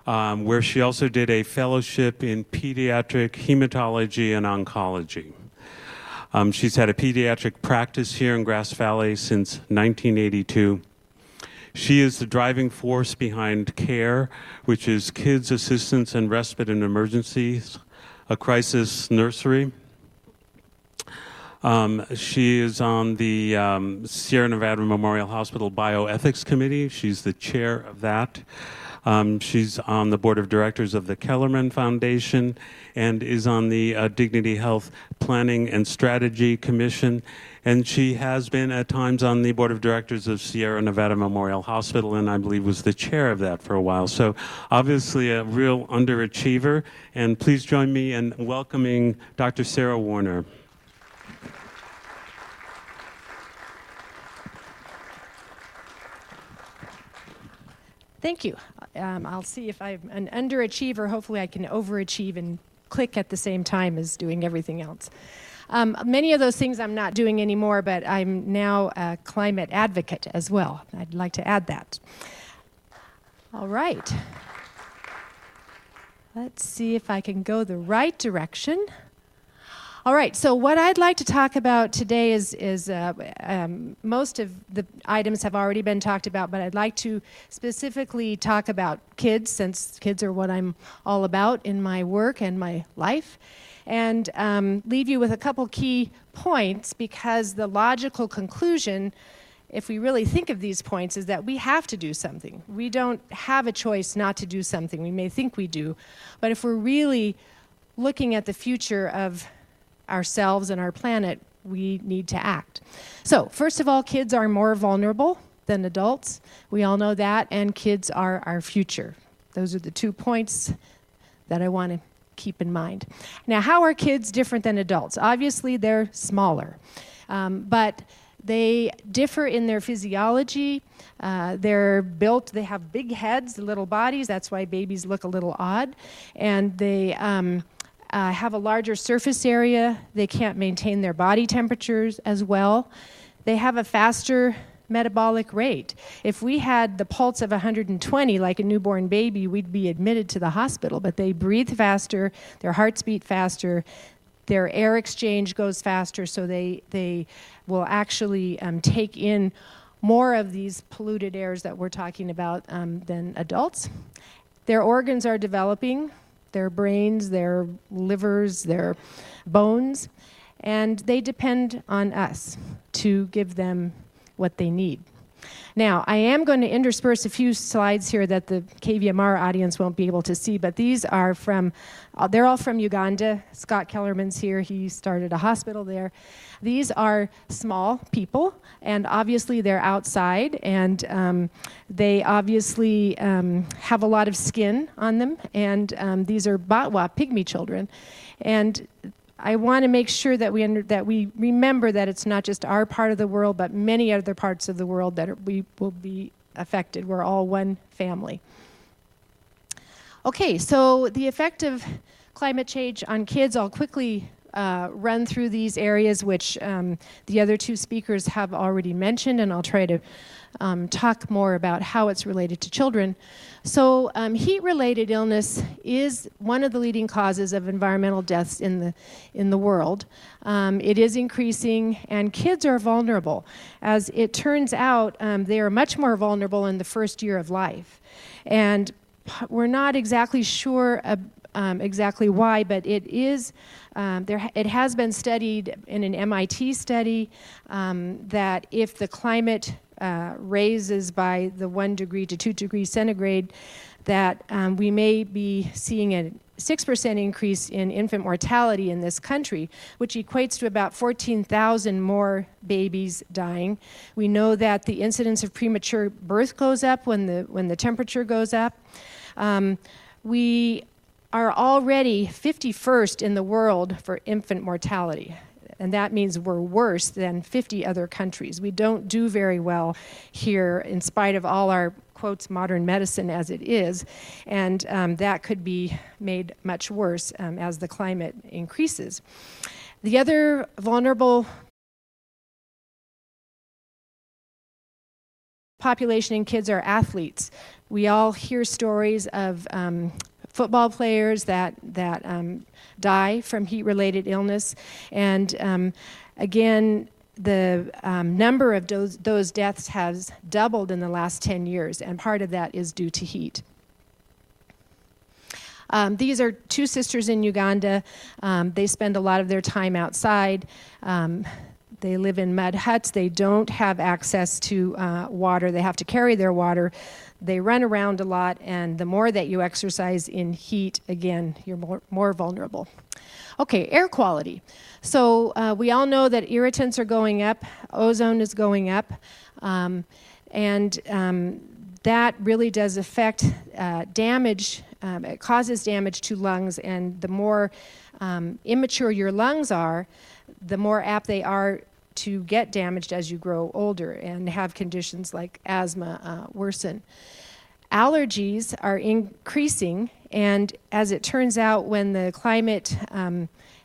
where she also did a fellowship in pediatric hematology and oncology. She's had a pediatric practice here in Grass Valley since 1982. She is the driving force behind CARE, which is Kids Assistance and Respite in Emergencies, a crisis nursery. She is on the Sierra Nevada Memorial Hospital Bioethics Committee. She's the chair of that. She's on the board of directors of the Kellerman Foundation and is on the Dignity Health Planning and Strategy Commission. And she has been at times on the board of directors of Sierra Nevada Memorial Hospital, and I believe was the chair of that for a while. So obviously a real underachiever. And please join me in welcoming Dr. Sarah Warner. Thank you. I'll see if I'm an underachiever. Hopefully I can overachieve and click at the same time as doing everything else. Many of those things I'm not doing anymore, but I'm now a climate advocate as well. I'd like to add that. All right. Let's see if I can go the right direction. All right, so what I'd like to talk about today is most of the items have already been talked about, but I'd like to specifically talk about kids, since kids are what I'm all about in my work and my life, and leave you with a couple key points, because the logical conclusion, if we really think of these points, is that we have to do something. We don't have a choice not to do something. We may think we do, but if we're really looking at the future of ourselves and our planet, we need to act. So, first of all, kids are more vulnerable than adults. We all know that, and kids are our future. Those are the 2 points that I want to keep in mind. Now, how are kids different than adults? Obviously, they're smaller, but they differ in their physiology. They're built, they have big heads, little bodies. That's why babies look a little odd. And they have a larger surface area. They can't maintain their body temperatures as well. They have a faster metabolic rate. If we had the pulse of 120 like a newborn baby, we'd be admitted to the hospital, but they breathe faster, their hearts beat faster, their air exchange goes faster, so they will actually take in more of these polluted airs that we're talking about than adults. Their organs are developing, their brains, their livers, their bones, and they depend on us to give them what they need. Now, I am going to intersperse a few slides here that the KVMR audience won't be able to see, but these are from, they're all from Uganda. Scott Kellerman's here. He started a hospital there. These are small people, and obviously they're outside, and they obviously have a lot of skin on them, and these are Batwa, pygmy children. And I want to make sure that we remember that it's not just our part of the world, but many other parts of the world that we will be affected. We're all one family. Okay, so the effect of climate change on kids, I'll quickly run through these areas, which the other two speakers have already mentioned, and I'll try to talk more about how it's related to children. So heat-related illness is one of the leading causes of environmental deaths in the world. It is increasing, and kids are vulnerable. As it turns out, they are much more vulnerable in the first year of life. And we're not exactly sure exactly why, but it is. It has been studied in an MIT study that if the climate raises by the 1 degree to 2 degrees centigrade, that we may be seeing a 6% increase in infant mortality in this country, which equates to about 14,000 more babies dying. We know that the incidence of premature birth goes up when the temperature goes up. We are already 51st in the world for infant mortality. And that means we're worse than 50 other countries. We don't do very well here in spite of all our, quotes, modern medicine as it is. And that could be made much worse as the climate increases. The other vulnerable population in kids are athletes. We all hear stories of football players that die from heat-related illness. And again, the number of those deaths has doubled in the last 10 years, and part of that is due to heat. These are two sisters in Uganda. They spend a lot of their time outside. They live in mud huts. They don't have access to water. They have to carry their water. They run around a lot, and the more that you exercise in heat, again, you're more vulnerable. Okay, air quality. So we all know that irritants are going up, ozone is going up, and that really does affect damage. It causes damage to lungs, and the more immature your lungs are, the more apt they are to get damaged as you grow older and have conditions like asthma worsen. Allergies are increasing, and as it turns out, when the climate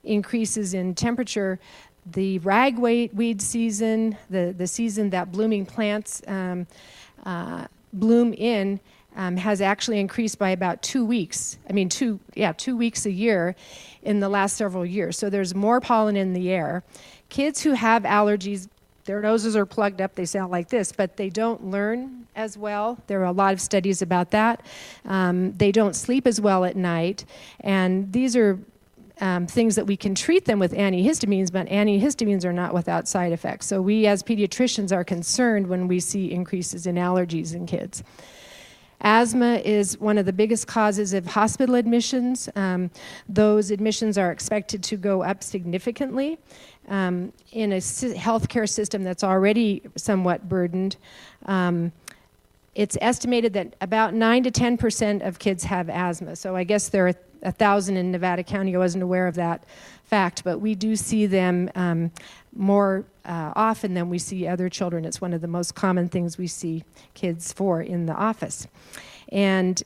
increases in temperature, the ragweed season, the season that blooming plants bloom in, has actually increased by about 2 weeks. 2 weeks a year in the last several years. So there's more pollen in the air. Kids who have allergies, their noses are plugged up, they sound like this, but they don't learn as well. There are a lot of studies about that. They don't sleep as well at night. And these are things that we can treat them with antihistamines, but antihistamines are not without side effects. So we as pediatricians are concerned when we see increases in allergies in kids. Asthma is one of the biggest causes of hospital admissions. Those admissions are expected to go up significantly in a healthcare system that's already somewhat burdened. It's estimated that about 9 to 10% of kids have asthma. So I guess there are 1,000 in Nevada County. I wasn't aware of that fact, but we do see them more often than we see other children. It's one of the most common things we see kids for in the office. And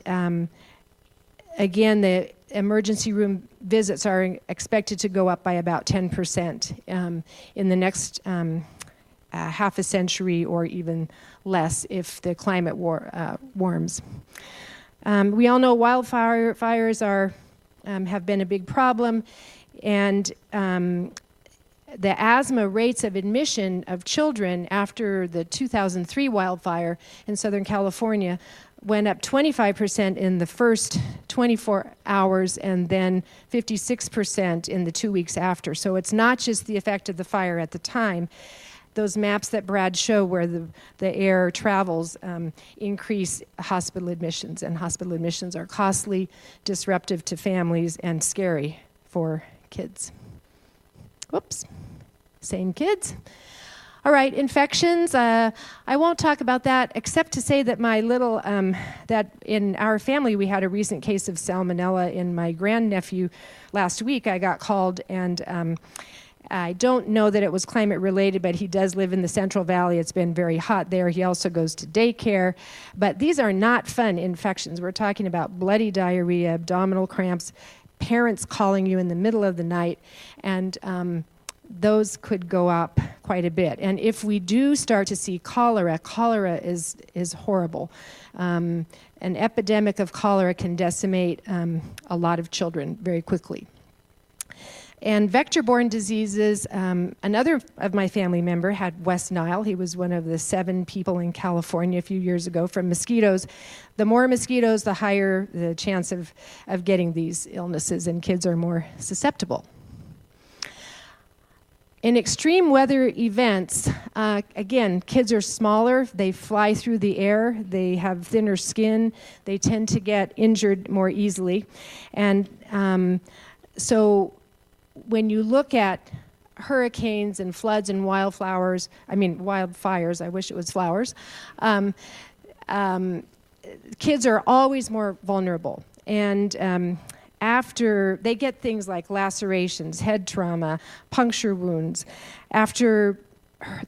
again, the emergency room visits are expected to go up by about 10% in the next half a century or even less if the climate warms. We all know wildfires have been a big problem, and the asthma rates of admission of children after the 2003 wildfire in Southern California went up 25% in the first 24 hours and then 56% in the 2 weeks after. So it's not just the effect of the fire at the time. Those maps that Brad showed where the air travels increase hospital admissions, and hospital admissions are costly, disruptive to families, and scary for kids. Whoops, same kids. All right, infections. I won't talk about that except to say that that in our family we had a recent case of salmonella in my grandnephew last week. I got called, and I don't know that it was climate related, but he does live in the Central Valley. It's been very hot there. He also goes to daycare. But these are not fun infections. We're talking about bloody diarrhea, abdominal cramps, parents calling you in the middle of the night, and those could go up quite a bit. And if we do start to see cholera is horrible. An epidemic of cholera can decimate a lot of children very quickly. And vector-borne diseases, another of my family member had West Nile. He was one of the 7 people in California a few years ago from mosquitoes. The more mosquitoes, the higher the chance of getting these illnesses, and kids are more susceptible. In extreme weather events, again, kids are smaller, they fly through the air, they have thinner skin, they tend to get injured more easily. And so when you look at hurricanes and floods and wildfires, I wish it was flowers, kids are always more vulnerable. And after they get things like lacerations, head trauma, puncture wounds. After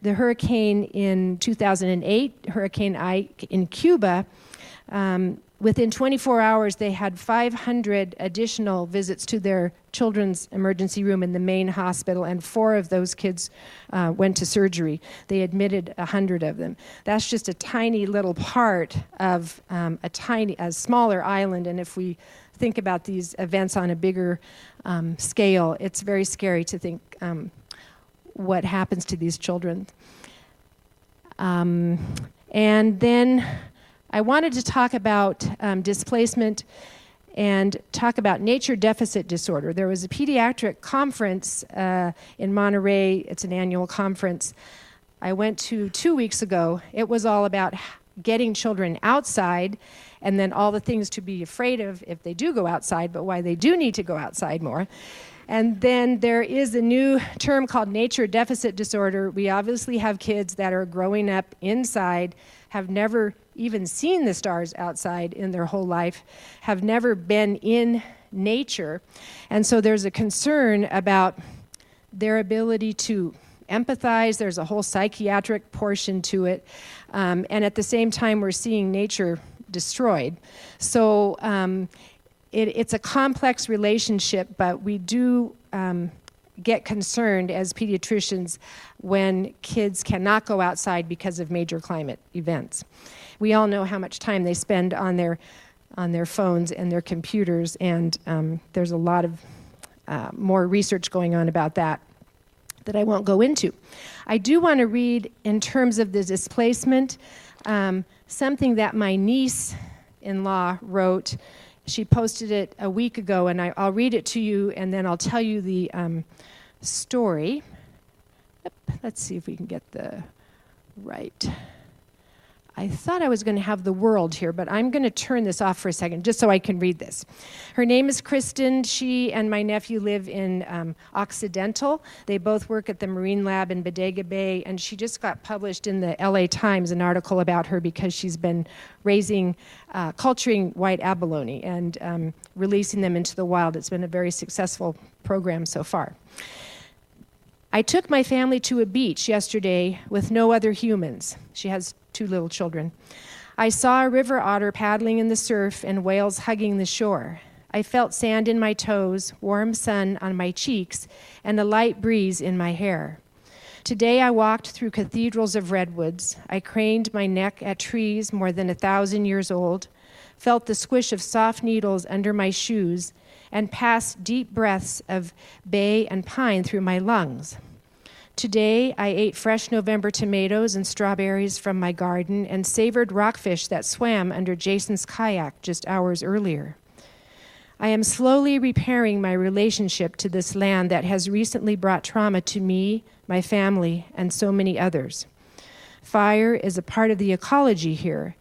the hurricane in 2008, Hurricane Ike in Cuba, within 24 hours, they had 500 additional visits to their children's emergency room in the main hospital, and 4 of those kids went to surgery. They admitted 100 of them. That's just a tiny little part of a smaller island, and if we think about these events on a bigger scale, it's very scary to think what happens to these children. And then I wanted to talk about displacement and talk about nature deficit disorder. There was a pediatric conference in Monterey. It's an annual conference I went to 2 weeks ago. It was all about getting children outside and then all the things to be afraid of if they do go outside, but why they do need to go outside more. And then there is a new term called nature deficit disorder. We obviously have kids that are growing up inside, have never even seen the stars outside in their whole life, have never been in nature. And so there's a concern about their ability to empathize. There's a whole psychiatric portion to it. And at the same time, we're seeing nature destroyed. So it's a complex relationship, but we do get concerned as pediatricians when kids cannot go outside because of major climate events. We all know how much time they spend on their phones and their computers, and there's a lot of more research going on about that I won't go into. I do want to read, in terms of the displacement, something that my niece-in-law wrote. She posted it a week ago, and I'll read it to you, and then I'll tell you the story. Let's see if we can get the right. I thought I was going to have the world here, but I'm going to turn this off for a second just so I can read this. Her name is Kristen. She and my nephew live in Occidental. They both work at the Marine Lab in Bodega Bay, and she just got published in the LA Times, an article about her because she's been culturing white abalone and releasing them into the wild. It's been a very successful program so far. I took my family to a beach yesterday with no other humans. She has 2 little children. I saw a river otter paddling in the surf and whales hugging the shore. I felt sand in my toes, warm sun on my cheeks, and a light breeze in my hair. Today I walked through cathedrals of redwoods. I craned my neck at trees more than 1,000 years old, felt the squish of soft needles under my shoes, and passed deep breaths of bay and pine through my lungs. Today, I ate fresh November tomatoes and strawberries from my garden and savored rockfish that swam under Jason's kayak just hours earlier. I am slowly repairing my relationship to this land that has recently brought trauma to me, my family, and so many others. Fire is a part of the ecology here.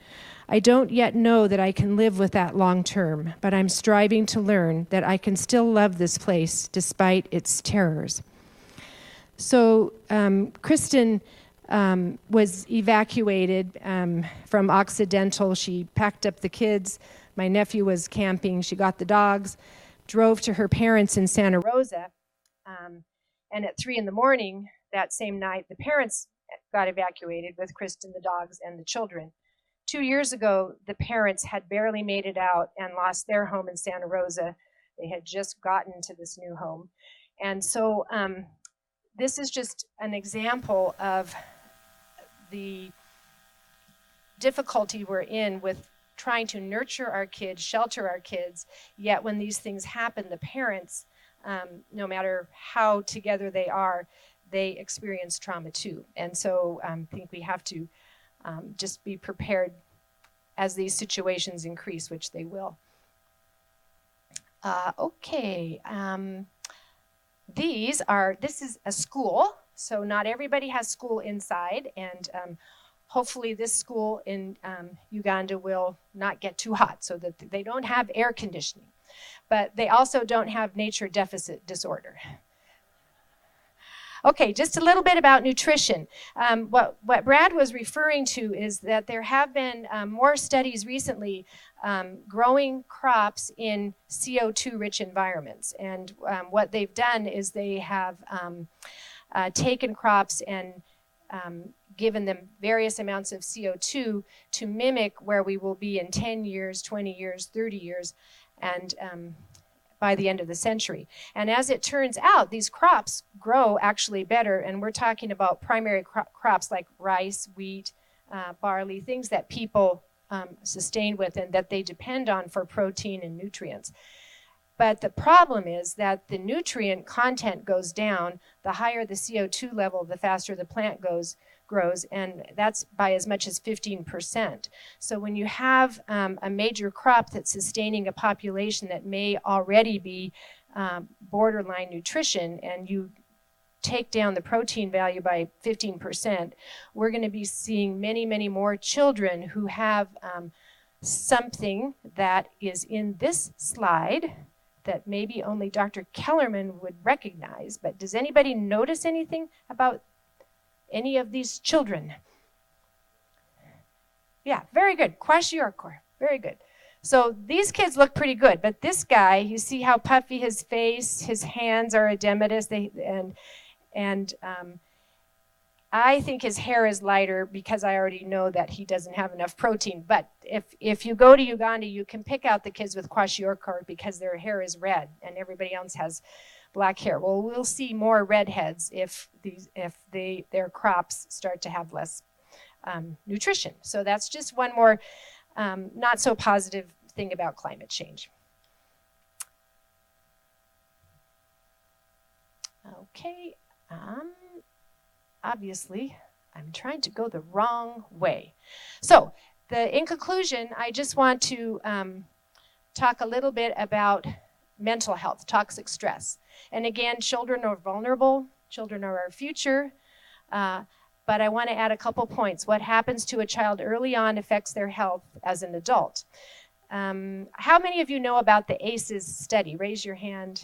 I don't yet know that I can live with that long term, but I'm striving to learn that I can still love this place despite its terrors. So Kristen was evacuated from Occidental. She packed up the kids. My nephew was camping. She got the dogs, drove to her parents in Santa Rosa, and at 3 a.m. that same night, the parents got evacuated with Kristen, the dogs, and the children. 2 years ago, the parents had barely made it out and lost their home in Santa Rosa. They had just gotten to this new home. And so this is just an example of the difficulty we're in with trying to nurture our kids, shelter our kids, yet when these things happen, the parents, no matter how together they are, they experience trauma too. And so I think we have to just be prepared as these situations increase, which they will. Okay, this is a school, so not everybody has school inside, and hopefully this school in Uganda will not get too hot so that they don't have air conditioning. But they also don't have nature deficit disorder. Okay, just a little bit about nutrition. What Brad was referring to is that there have been more studies recently growing crops in CO2-rich environments. And what they've done is they have taken crops and given them various amounts of CO2 to mimic where we will be in 10 years, 20 years, 30 years, and by the end of the century. And as it turns out, these crops grow actually better, and we're talking about primary crops like rice, wheat, barley, things that people sustain with and that they depend on for protein and nutrients. But the problem is that the nutrient content goes down. The higher the CO2 level, the faster the plant grows, and that's by as much as 15%. So when you have a major crop that's sustaining a population that may already be borderline nutrition, and you take down the protein value by 15%, we're going to be seeing many, many more children who have something that is in this slide that maybe only Dr. Kellerman would recognize. But does anybody notice anything about any of these children? Yeah, very good. Kwashiorkor, very good. So these kids look pretty good, but this guy, you see how puffy his face, his hands are edematous, and I think his hair is lighter because I already know that he doesn't have enough protein. But if you go to Uganda, you can pick out the kids with kwashiorkor because their hair is red and everybody else has black hair. Well, we'll see more redheads if their crops start to have less nutrition. So that's just one more not so positive thing about climate change. Okay. Obviously, I'm trying to go the wrong way. So, in conclusion, I just want to talk a little bit about mental health, toxic stress. And again, children are vulnerable. Children are our future. But I want to add a couple points. What happens to a child early on affects their health as an adult. How many of you know about the ACEs study? Raise your hand.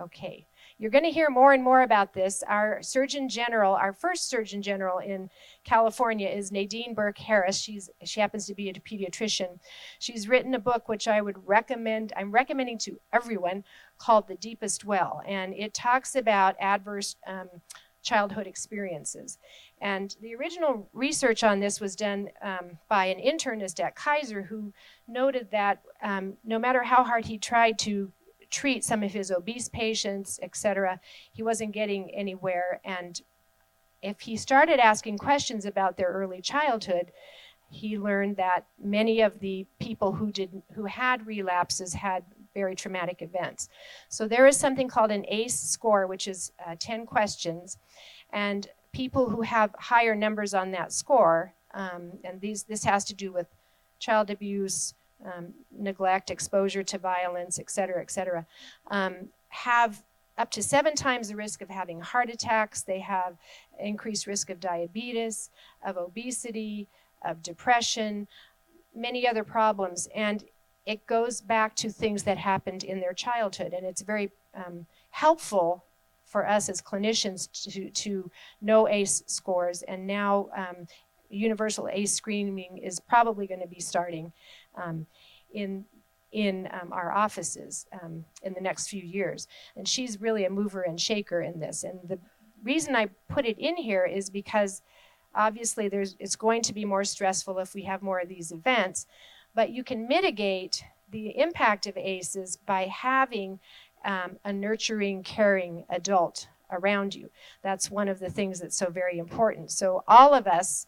Okay. You're going to hear more and more about this. Our Surgeon General, our first Surgeon General in California is Nadine Burke-Harris. She happens to be a pediatrician. She's written a book which I'm recommending to everyone, called The Deepest Well. And it talks about adverse childhood experiences. And the original research on this was done by an internist at Kaiser who noted that no matter how hard he tried to treat some of his obese patients, etc., he wasn't getting anywhere. And if he started asking questions about their early childhood, he learned that many of the people who had relapses had very traumatic events. So there is something called an ACE score, which is 10 questions, and people who have higher numbers on that score, and this has to do with child abuse, neglect, exposure to violence, et cetera, have up to 7 times the risk of having heart attacks. They have increased risk of diabetes, of obesity, of depression, many other problems. And it goes back to things that happened in their childhood. And it's very helpful for us as clinicians to know ACE scores. And now universal ACE screening is probably going to be starting in our offices in the next few years. And she's really a mover and shaker in this. And the reason I put it in here is because obviously it's going to be more stressful if we have more of these events, but you can mitigate the impact of ACE is by having a nurturing, caring adult around you. That's one of the things that's so very important. So all of us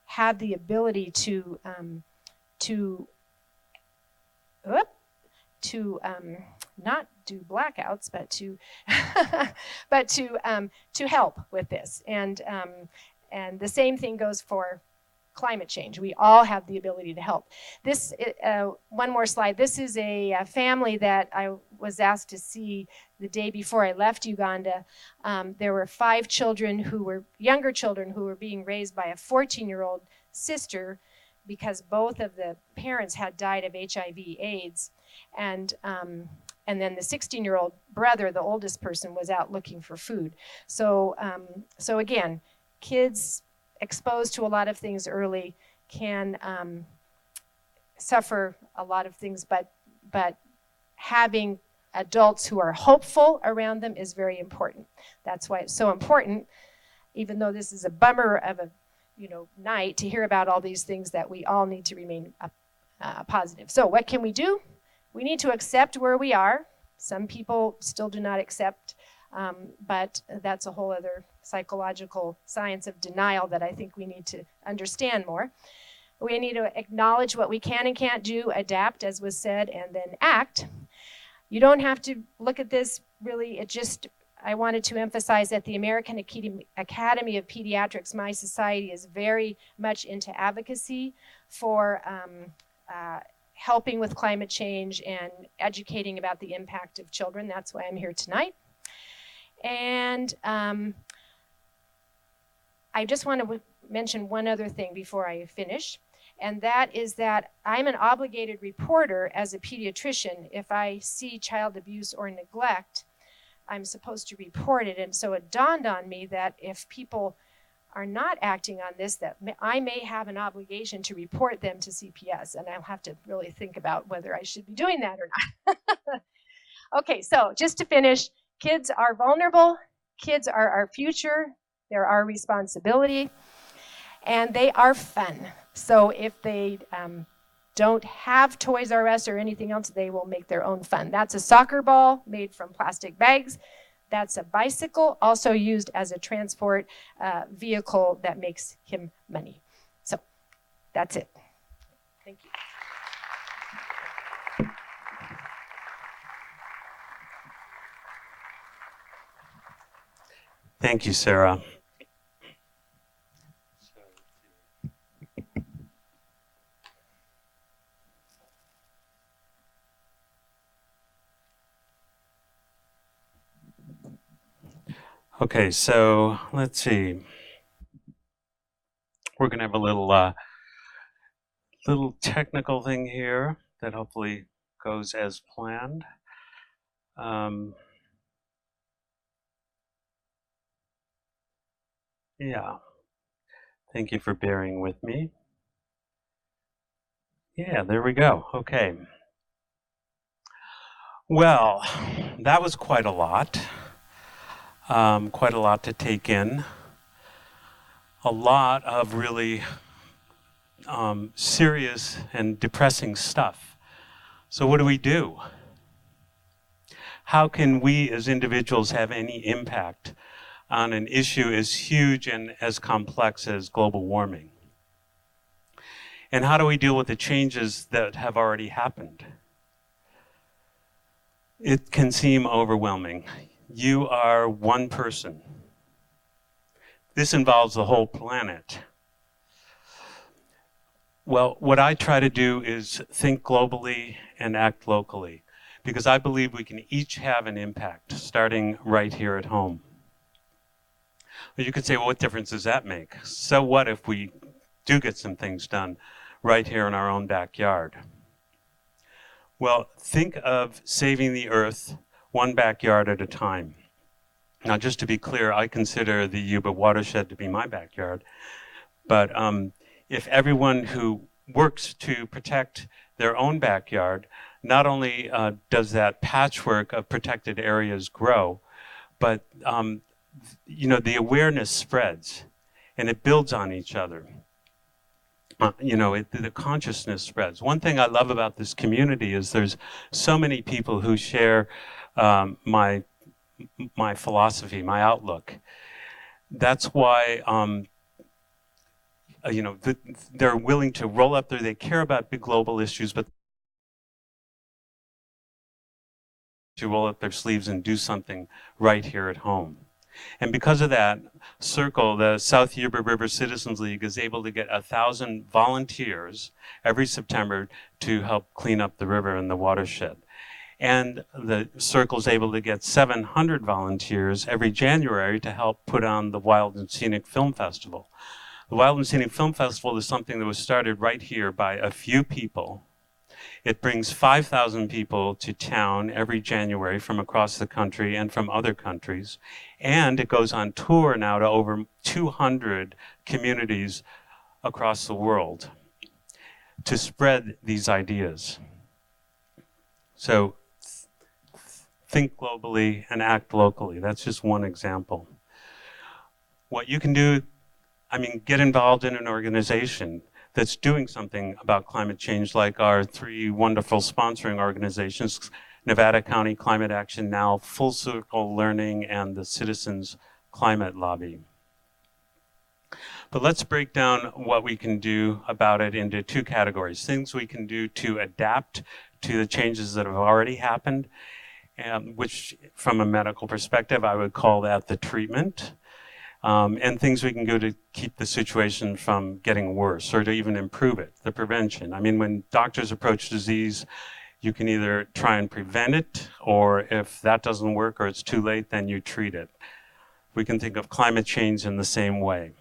have the ability to not do blackouts, but to to help with this. And the same thing goes for climate change. We all have the ability to help. This one more slide. This is a family that I was asked to see the day before I left Uganda. There were 5 children who were younger children who were being raised by a 14-year-old sister because both of the parents had died of HIV/AIDS, and then the 16-year-old brother, the oldest person, was out looking for food. So again, kids exposed to a lot of things early can suffer a lot of things, but having adults who are hopeful around them is very important. That's why it's so important, even though this is a bummer of a night to hear about all these things, that we all need to remain positive. So what can we do? We need to accept where we are. Some people still do not accept, but that's a whole other psychological science of denial that I think we need to understand more. We need to acknowledge what we can and can't do, adapt, as was said, and then act. You don't have to look at this really, I wanted to emphasize that the American Academy of Pediatrics, my society, is very much into advocacy for helping with climate change and educating about the impact of children. That's why I'm here tonight. And I just want to mention one other thing before I finish, and that is that I'm an obligated reporter as a pediatrician. If I see child abuse or neglect, I'm supposed to report it. And so it dawned on me that if people are not acting on this, that I may have an obligation to report them to CPS, and I'll have to really think about whether I should be doing that or not. Okay, so just to finish, kids are vulnerable, kids are our future, they're our responsibility, and they are fun. So if they don't have Toys R Us or anything else, they will make their own fun. That's a soccer ball made from plastic bags. That's a bicycle, also used as a transport vehicle that makes him money. So that's it. Thank you. Thank you, Sarah. Okay, so let's see. We're going to have a little technical thing here that hopefully goes as planned. Yeah, thank you for bearing with me. Yeah, there we go. Okay. Well, that was quite a lot. Quite a lot to take in. A lot of really serious and depressing stuff. So what do we do? How can we as individuals have any impact on an issue as huge and as complex as global warming? And how do we deal with the changes that have already happened? It can seem overwhelming. You are one person. This involves the whole planet. Well, what I try to do is think globally and act locally, because I believe we can each have an impact, starting right here at home. Well, you could say, well, what difference does that make? So what if we do get some things done right here in our own backyard? Well, think of saving the earth one backyard at a time. Now, just to be clear, I consider the Yuba watershed to be my backyard. But if everyone who works to protect their own backyard, not only does that patchwork of protected areas grow, but the awareness spreads and it builds on each other. the consciousness spreads. One thing I love about this community is there's so many people who share my philosophy, my outlook. That's why they're willing to roll up they care about big global issues, but to roll up their sleeves and do something right here at home. And because of that, Circle, the South Yuba River Citizens League, is able to get 1,000 volunteers every September to help clean up the river and the watershed. And the Circle is able to get 700 volunteers every January to help put on the Wild and Scenic Film Festival. The Wild and Scenic Film Festival is something that was started right here by a few people. It brings 5,000 people to town every January from across the country and from other countries. And it goes on tour now to over 200 communities across the world to spread these ideas. So think globally and act locally. That's just one example. What you can do, get involved in an organization that's doing something about climate change, like our 3 wonderful sponsoring organizations, Nevada County Climate Action Now, Full Circle Learning, and the Citizens Climate Lobby. But let's break down what we can do about it into 2 categories. Things we can do to adapt to the changes that have already happened, which from a medical perspective, I would call that the treatment. And things we can do to keep the situation from getting worse or to even improve it, the prevention. When doctors approach disease, you can either try and prevent it, or if that doesn't work or it's too late, then you treat it. We can think of climate change in the same way.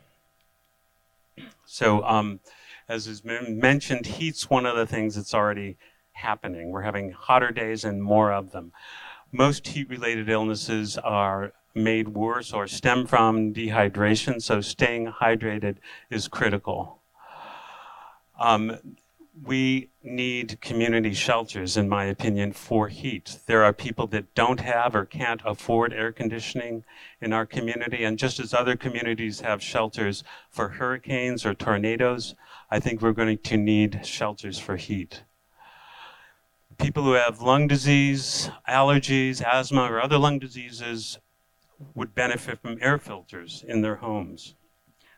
So as is mentioned, heat's one of the things that's already happening. We're having hotter days and more of them. Most heat-related illnesses are made worse or stem from dehydration, so staying hydrated is critical. We need community shelters, in my opinion, for heat. There are people that don't have or can't afford air conditioning in our community, and just as other communities have shelters for hurricanes or tornadoes, I think we're going to need shelters for heat. People who have lung disease, allergies, asthma, or other lung diseases would benefit from air filters in their homes.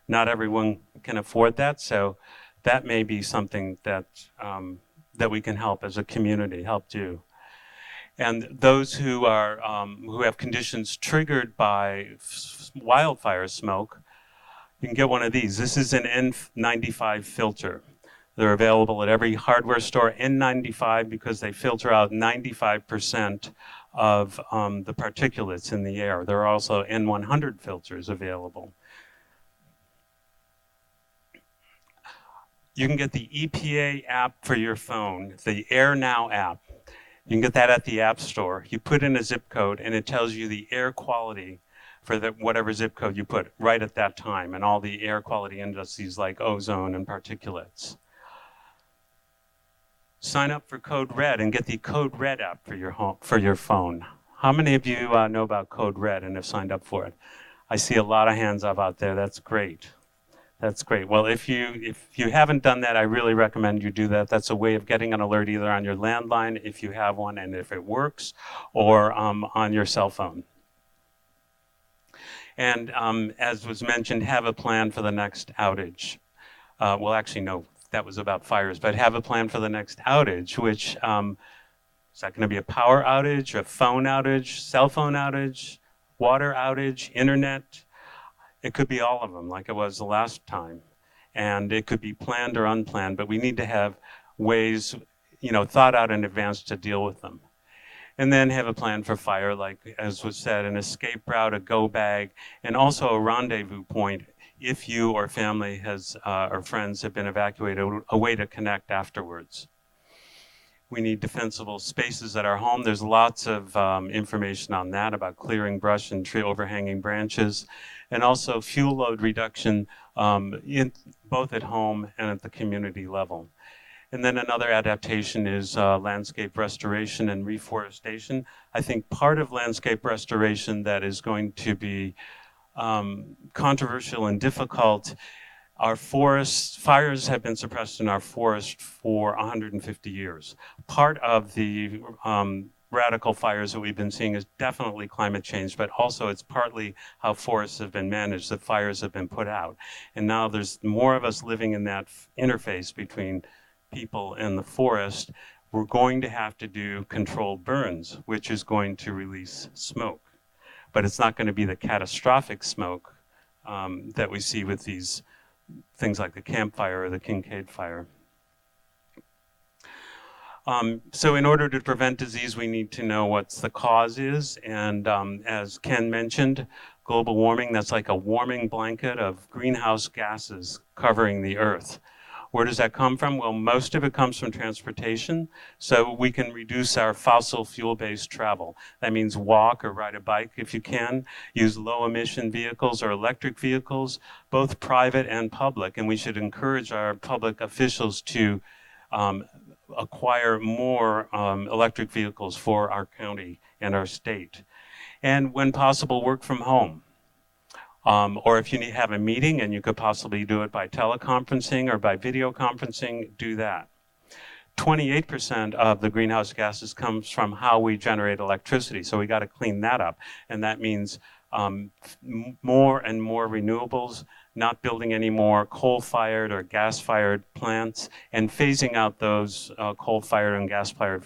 Not everyone can afford that, so that may be something that that we can help as a community, help do. And those who are who have conditions triggered by wildfire smoke, you can get one of these. This is an N95 filter. They're available at every hardware store. N95 because they filter out 95% of the particulates in the air. There are also N100 filters available. You can get the EPA app for your phone, the Air Now app. You can get that at the App Store. You put in a zip code and it tells you the air quality for whatever zip code you put right at that time, and all the air quality indices like ozone and particulates. Sign up for Code Red and get the Code Red app for your phone. How many of you know about Code Red and have signed up for it? I see a lot of hands up out there. That's great. That's great. Well, if you haven't done that, I really recommend you do that. That's a way of getting an alert either on your landline, if you have one and if it works, or on your cell phone. And as was mentioned, have a plan for the next outage. Well, actually, no, that was about fires, but have a plan for the next outage, which is that going to be a power outage, a phone outage, cell phone outage, water outage, internet? It could be all of them, like it was the last time. And it could be planned or unplanned, but we need to have ways, thought out in advance to deal with them. And then have a plan for fire, like as was said, an escape route, a go bag, and also a rendezvous point if you or family or friends have been evacuated, a way to connect afterwards. We need defensible spaces at our home. There's lots of information on that about clearing brush and tree overhanging branches, and also fuel load reduction both at home and at the community level. And then another adaptation is landscape restoration and reforestation. I think part of landscape restoration that is going to be controversial and difficult Our forests, fires have been suppressed in our forest for 150 years. Part of the radical fires that we've been seeing is definitely climate change, but also it's partly how forests have been managed, the fires have been put out. And now there's more of us living in that interface between people and the forest. We're going to have to do controlled burns, which is going to release smoke. But it's not going to be the catastrophic smoke that we see with these things like the Camp Fire or the Kincaid Fire. So in order to prevent disease, we need to know what the cause is. And as Ken mentioned, global warming, that's like a warming blanket of greenhouse gases covering the Earth. Where does that come from? Well, most of it comes from transportation. So we can reduce our fossil fuel-based travel. That means walk or ride a bike if you can, use low-emission vehicles or electric vehicles, both private and public. And we should encourage our public officials to acquire more electric vehicles for our county and our state. And when possible, work from home. Or if you need to have a meeting and you could possibly do it by teleconferencing or by video conferencing, do that. 28% of the greenhouse gases comes from how we generate electricity, so we got to clean that up. And that means more and more renewables, not building any more coal-fired or gas-fired plants, and phasing out those coal-fired and gas-fired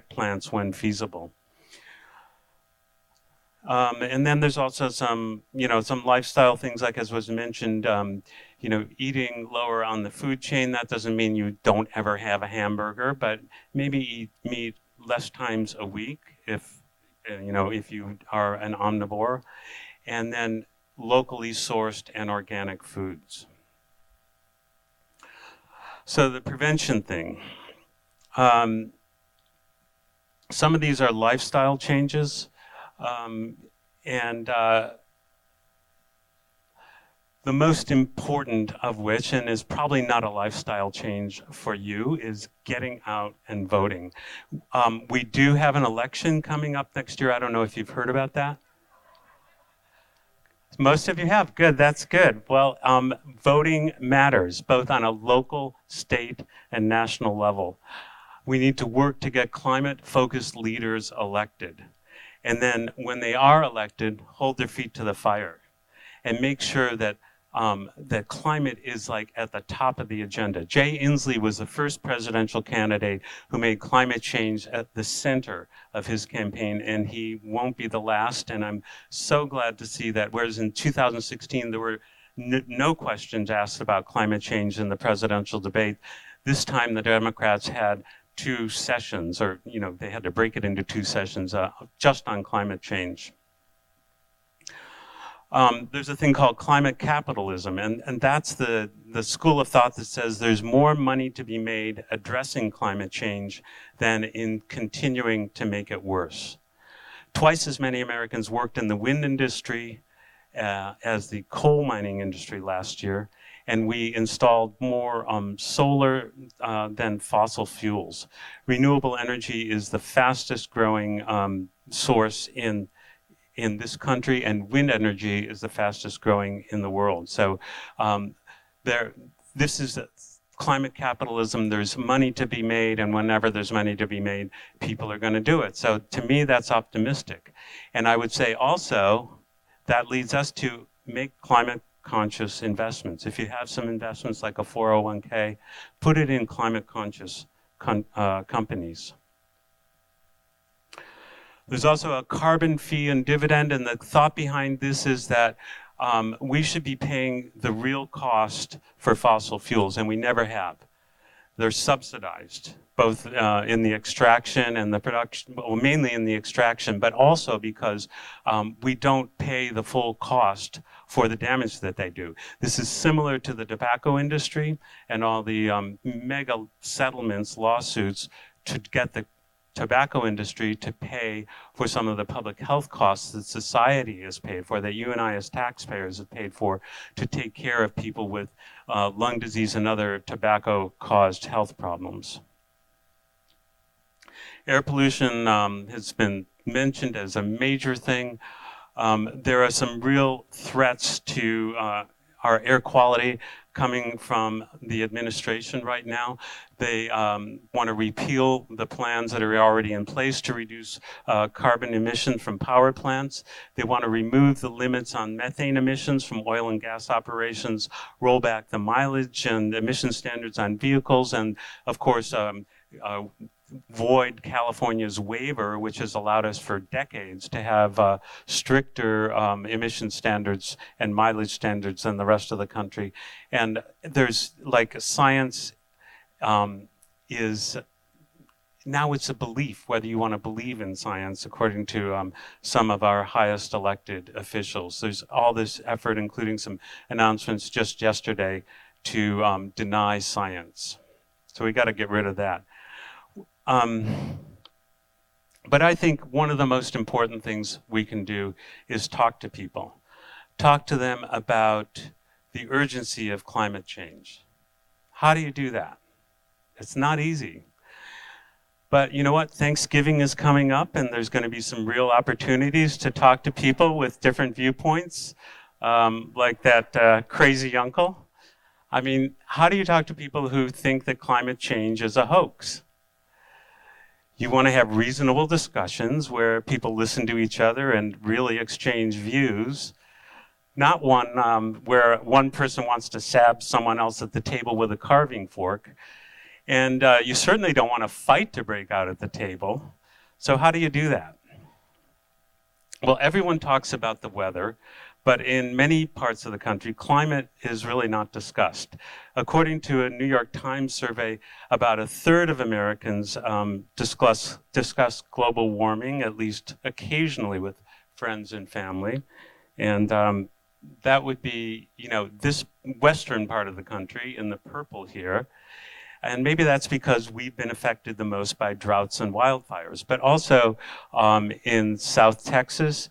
plants when feasible. And then there's also some lifestyle things, like as was mentioned, eating lower on the food chain. That doesn't mean you don't ever have a hamburger, but maybe eat meat less times a week if you are an omnivore. And then locally sourced and organic foods. So the prevention thing. Some of these are lifestyle changes. The most important of which, and is probably not a lifestyle change for you, is getting out and voting. We do have an election coming up next year. I don't know if you've heard about that. Most of you have. Good, that's good. Well, voting matters, both on a local, state, and national level. We need to work to get climate-focused leaders elected. And then when they are elected, hold their feet to the fire and make sure that that climate is like at the top of the agenda. Jay Inslee was the first presidential candidate who made climate change at the center of his campaign, and he won't be the last. And I'm so glad to see that, whereas in 2016 there were no questions asked about climate change in the presidential debate, this time the Democrats had 2 sessions, or they had to break it into 2 sessions just on climate change. There's a thing called climate capitalism, and that's the school of thought that says there's more money to be made addressing climate change than in continuing to make it worse. Twice as many Americans worked in the wind industry as the coal mining industry last year, and we installed more solar than fossil fuels. Renewable energy is the fastest growing source in this country, and wind energy is the fastest growing in the world. So this is climate capitalism. There's money to be made, and whenever there's money to be made, people are going to do it. So to me, that's optimistic. And I would say also that leads us to make climate conscious investments. If you have some investments like a 401k, put it in climate conscious companies. There's also a carbon fee and dividend, and the thought behind this is that we should be paying the real cost for fossil fuels, and we never have. They're subsidized, both in the extraction and the production, well, mainly in the extraction, but also because we don't pay the full cost for the damage that they do. This is similar to the tobacco industry and all the mega settlements, lawsuits to get the tobacco industry to pay for some of the public health costs that society has paid for, that you and I as taxpayers have paid for, to take care of people with lung disease and other tobacco-caused health problems. Air pollution has been mentioned as a major thing. There are some real threats to our air quality coming from the administration right now. They want to repeal the plans that are already in place to reduce carbon emission from power plants. They want to remove the limits on methane emissions from oil and gas operations, roll back the mileage and emission standards on vehicles, and of course, void California's waiver, which has allowed us for decades to have stricter emission standards and mileage standards than the rest of the country. And there's like science is, now it's a belief, whether you want to believe in science, according to some of our highest elected officials. There's all this effort, including some announcements just yesterday, to deny science. So we got to get rid of that. But I think one of the most important things we can do is talk to people. Talk to them about the urgency of climate change. How do you do that? It's not easy. But you know what? Thanksgiving is coming up, and there's going to be some real opportunities to talk to people with different viewpoints, like that crazy uncle. I mean, how do you talk to people who think that climate change is a hoax? You want to have reasonable discussions where people listen to each other and really exchange views, not one where one person wants to stab someone else at the table with a carving fork. And you certainly don't want a fight to break out at the table. So how do you do that? Well, everyone talks about the weather, but in many parts of the country, climate is really not discussed. According to a New York Times survey, about a third of Americans discuss global warming, at least occasionally with friends and family. And that would be, you know, this western part of the country in the purple here. And maybe that's because we've been affected the most by droughts and wildfires, but also in South Texas,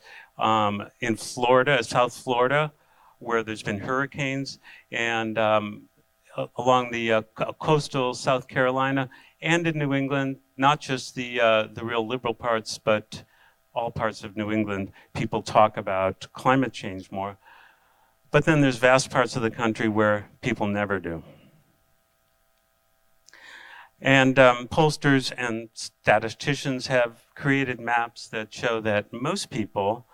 in Florida, South Florida, where there's been hurricanes, and along the coastal South Carolina, and in New England, not just the real liberal parts, but all parts of New England, people talk about climate change more. But then there's vast parts of the country where people never do. And pollsters and statisticians have created maps that show that most people,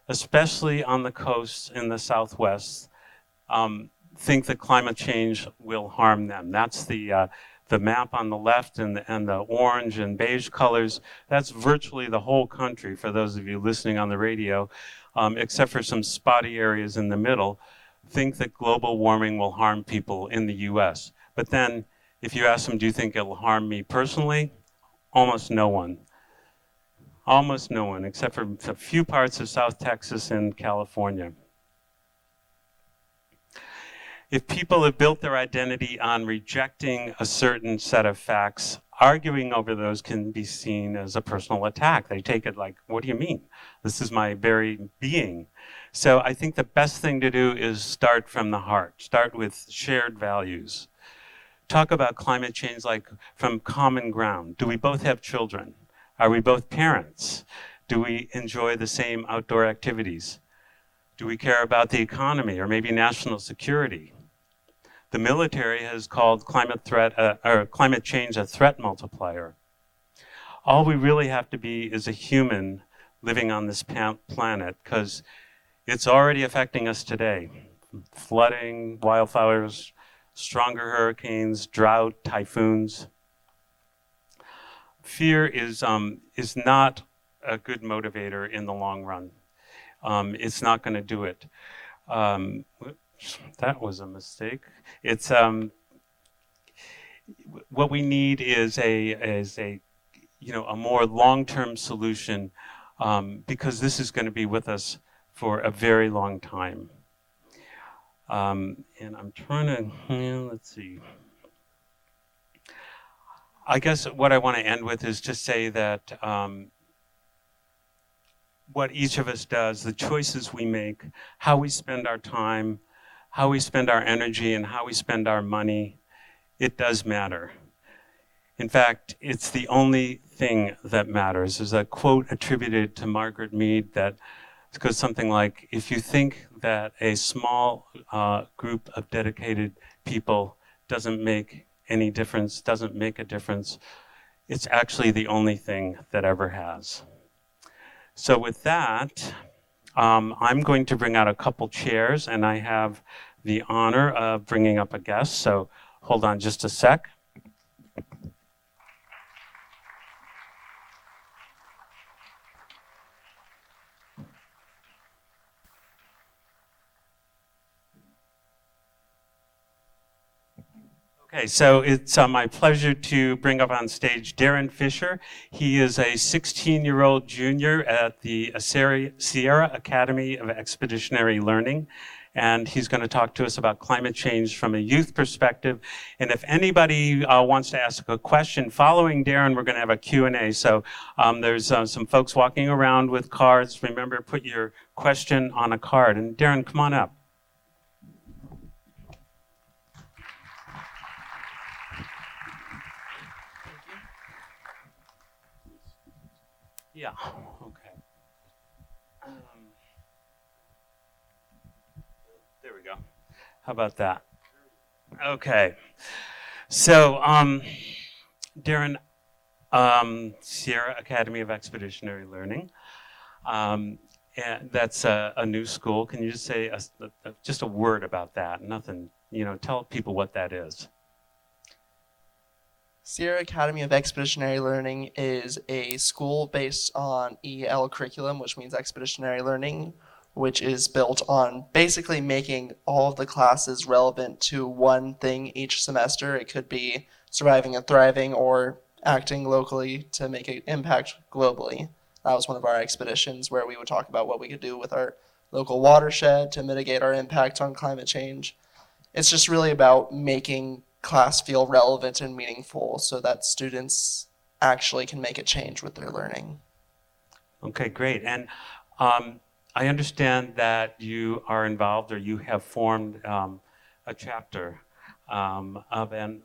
especially on the coasts in the Southwest, think that climate change will harm them. That's the map on the left, and the orange and beige colors. That's virtually the whole country, for those of you listening on the radio, except for some spotty areas in the middle, think that global warming will harm people in the US. But then, if you ask them, do you think it will harm me personally? Almost no one. Almost no one, except for a few parts of South Texas and California. If people have built their identity on rejecting a certain set of facts, arguing over those can be seen as a personal attack. They take it like, what do you mean? This is my very being. So I think the best thing to do is start from the heart. Start with shared values. Talk about climate change like from common ground. Do we both have children? Are we both parents? Do we enjoy the same outdoor activities? Do we care about the economy or maybe national security? The military has called climate change a threat multiplier. All we really have to be is a human living on this planet, because it's already affecting us today. Flooding, wildfires, stronger hurricanes, drought, typhoons. Fear is not a good motivator in the long run. It's not going to do it. That was a mistake. It's what we need is a more long-term solution, because this is going to be with us for a very long time. And I'm trying to, let's see. I guess what I want to end with is to say that what each of us does, the choices we make, how we spend our time, how we spend our energy, and how we spend our money, it does matter. In fact, it's the only thing that matters. There's a quote attributed to Margaret Mead that It goes something like, if you think that a small group of dedicated people doesn't make any difference, doesn't make a difference, it's actually the only thing that ever has. So with that, I'm going to bring out a couple chairs, and I have the honor of bringing up a guest. So hold on just a sec. Okay, so it's my pleasure to bring up on stage Darren Fisher. He is a 16-year-old junior at the Sierra Academy of Expeditionary Learning, and he's going to talk to us about climate change from a youth perspective. And if anybody wants to ask a question following Darren, we're going to have a Q&A. So there's some folks walking around with cards. Remember, put your question on a card. And Darren, come on up. Yeah, okay. There we go. How about that? Okay. So, Darren, Sierra Academy of Expeditionary Learning. And that's a new school. Can you just say just a word about that? Nothing, tell people what that is. Sierra Academy of Expeditionary Learning is a school based on EL curriculum, which means expeditionary learning, which is built on basically making all of the classes relevant to one thing each semester. It could be surviving and thriving or acting locally to make an impact globally. That was one of our expeditions where we would talk about what we could do with our local watershed to mitigate our impact on climate change. It's just really about making class feel relevant and meaningful so that students actually can make a change with their learning. Okay, great. And I understand that you are involved, or you have formed a chapter of an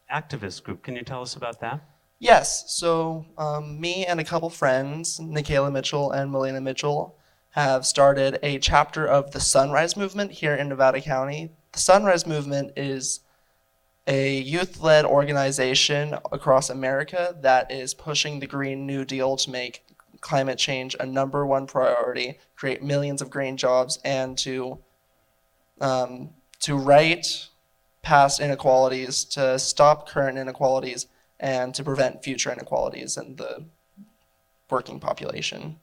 activist group. Can you tell us about that? Yes, so me and a couple friends, Nikayla Mitchell and Melina Mitchell, have started a chapter of the Sunrise Movement here in Nevada County. The Sunrise Movement is a youth-led organization across America that is pushing the Green New Deal to make climate change a #1 priority, create millions of green jobs, and to right past inequalities, to stop current inequalities, and to prevent future inequalities in the working population.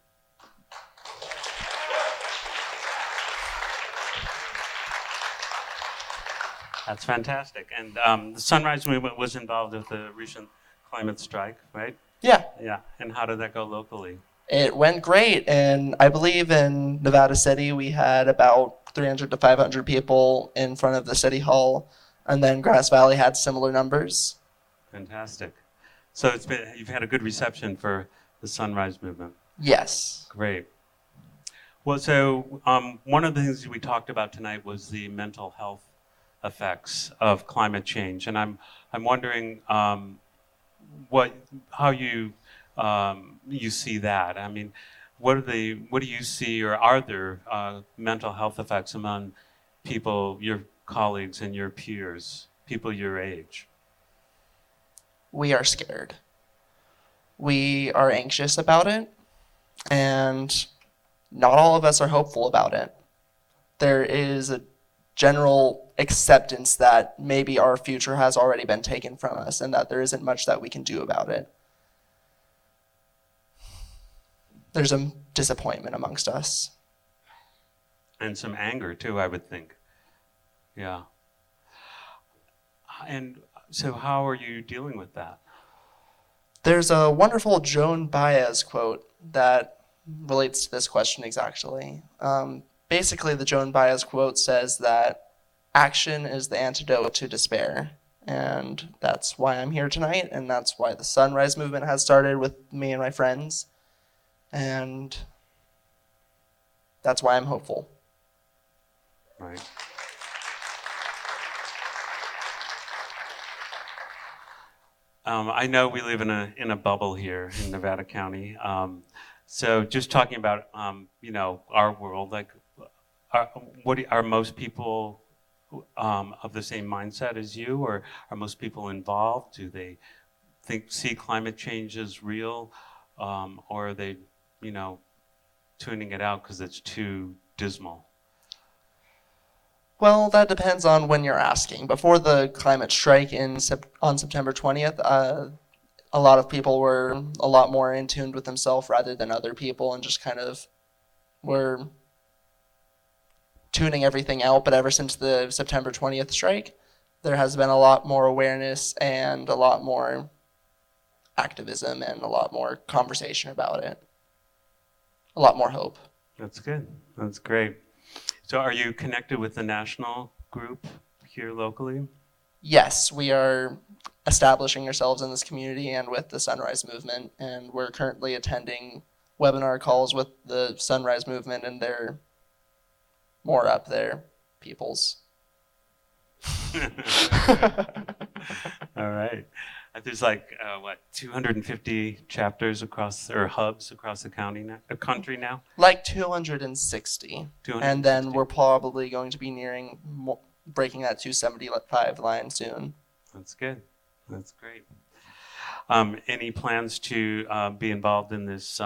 That's fantastic. And the Sunrise Movement was involved with the recent climate strike, right? Yeah. Yeah. And how did that go locally? It went great, and I believe in Nevada City we had about 300 to 500 people in front of the city hall, and then Grass Valley had similar numbers. Fantastic. So you've had a good reception for the Sunrise Movement. Yes. Great. Well, so one of the things we talked about tonight was the mental health effects of climate change, and I'm wondering how you see that. I mean, what do you see, or are there mental health effects among people, your colleagues and your peers, people your age? We are scared. We are anxious about it, and not all of us are hopeful about it. There is a general acceptance that maybe our future has already been taken from us and that there isn't much that we can do about it. There's a disappointment amongst us. And some anger too, I would think. Yeah. And so how are you dealing with that? There's a wonderful Joan Baez quote that relates to this question exactly. Basically, the Joan Baez quote says that action is the antidote to despair. And that's why I'm here tonight, and that's why the Sunrise Movement has started with me and my friends. And that's why I'm hopeful. Right. I know we live in a bubble here in Nevada County. So just talking about, our world, like, are most people of the same mindset as you, or are most people involved? Do they see climate change as real, or are they, tuning it out because it's too dismal? Well, that depends on when you're asking. Before the climate strike on September 20th, a lot of people were a lot more in tune with themselves rather than other people, and just kind of were tuning everything out. But ever since the September 20th strike, there has been a lot more awareness and a lot more activism and a lot more conversation about it. A lot more hope. That's good. That's great. So are you connected with the national group here locally? Yes, we are establishing ourselves in this community and with the Sunrise Movement, and we're currently attending webinar calls with the Sunrise Movement and their more up there peoples. All right. There's like 250 chapters or hubs across the country now. Like 260. And then we're probably going to be nearing breaking that 275 line soon. That's good. That's great. Any plans to be involved in this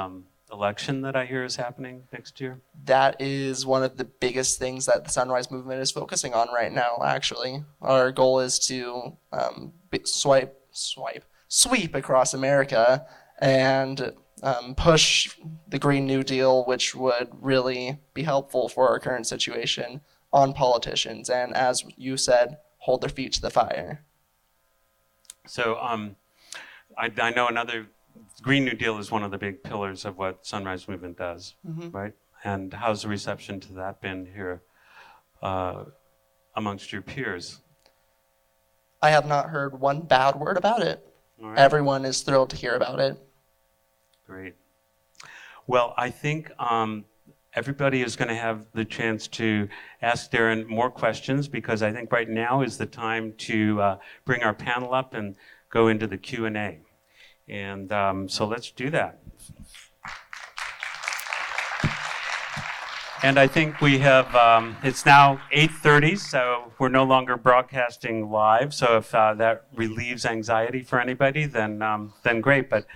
election that I hear is happening next year? That is one of the biggest things that the Sunrise Movement is focusing on right now, actually. Our goal is to sweep across America and push the Green New Deal, which would really be helpful for our current situation, on politicians, and as you said, hold their feet to the fire. So I know another Green New Deal is one of the big pillars of what Sunrise Movement does, right? And how's the reception to that been here amongst your peers? I have not heard one bad word about it. Right. Everyone is thrilled to hear about it. Great. Well, I think everybody is going to have the chance to ask Darren more questions, because I think right now is the time to bring our panel up and go into the Q&A. And so let's do that. And I think we have, it's now 8:30, so we're no longer broadcasting live. So if that relieves anxiety for anybody, then great. But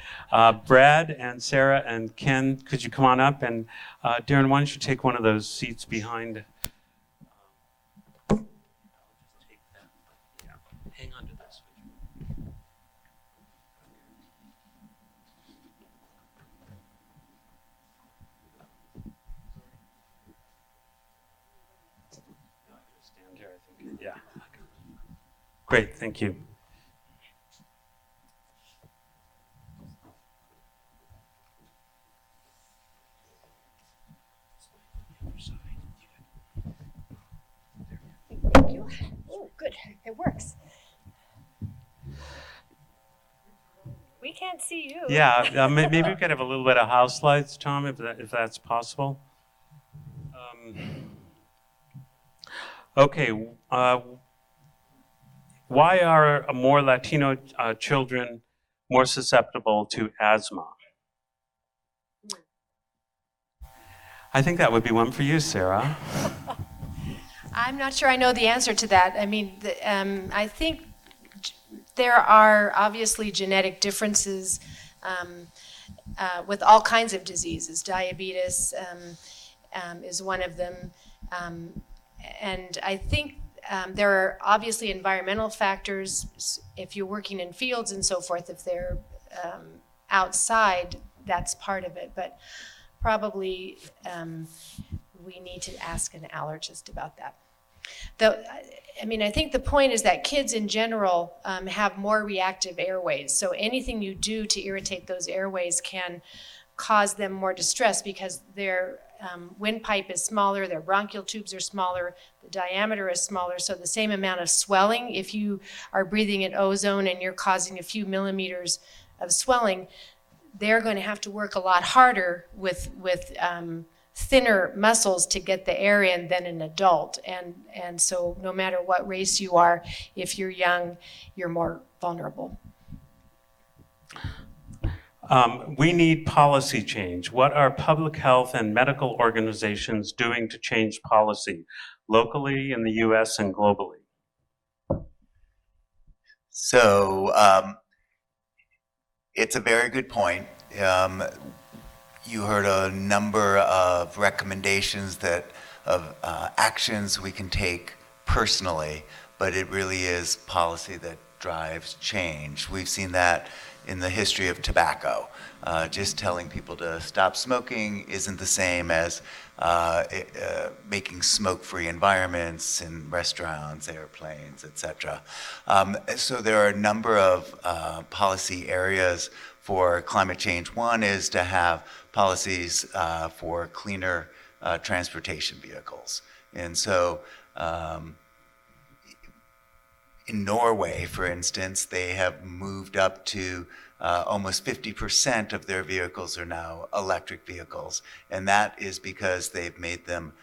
Brad and Sarah and Ken, could you come on up? And Darren, why don't you take one of those seats behind? I'll just take that. Yeah, hang on to this. Yeah. Great, thank you. Thank you. Oh, good. It works. We can't see you. Yeah, maybe we could have a little bit of house lights, Tom, if that's possible. Okay. Why are more Latino children more susceptible to asthma? I think that would be one for you, Sarah. I'm not sure I know the answer to that. I mean, I think there are obviously genetic differences with all kinds of diseases. Diabetes is one of them. And I think there are obviously environmental factors. If you're working in fields and so forth, if they're outside, that's part of it. But probably we need to ask an allergist about that. Though, I mean, I think the point is that kids in general have more reactive airways. So anything you do to irritate those airways can cause them more distress, because their windpipe is smaller, their bronchial tubes are smaller, the diameter is smaller, so the same amount of swelling, if you are breathing in ozone and you're causing a few millimeters of swelling, they're going to have to work a lot harder with thinner muscles to get the air in than an adult. And so no matter what race you are, if you're young, you're more vulnerable. We need policy change. What are public health and medical organizations doing to change policy locally in the US and globally? So it's a very good point. You heard a number of recommendations of actions we can take personally, but it really is policy that drives change. We've seen that in the history of tobacco. Just telling people to stop smoking isn't the same as making smoke-free environments in restaurants, airplanes, etc. So there are a number of policy areas for climate change. One is to have policies for cleaner transportation vehicles. And so in Norway, for instance, they have moved up to almost 50% of their vehicles are now electric vehicles. And that is because they've made them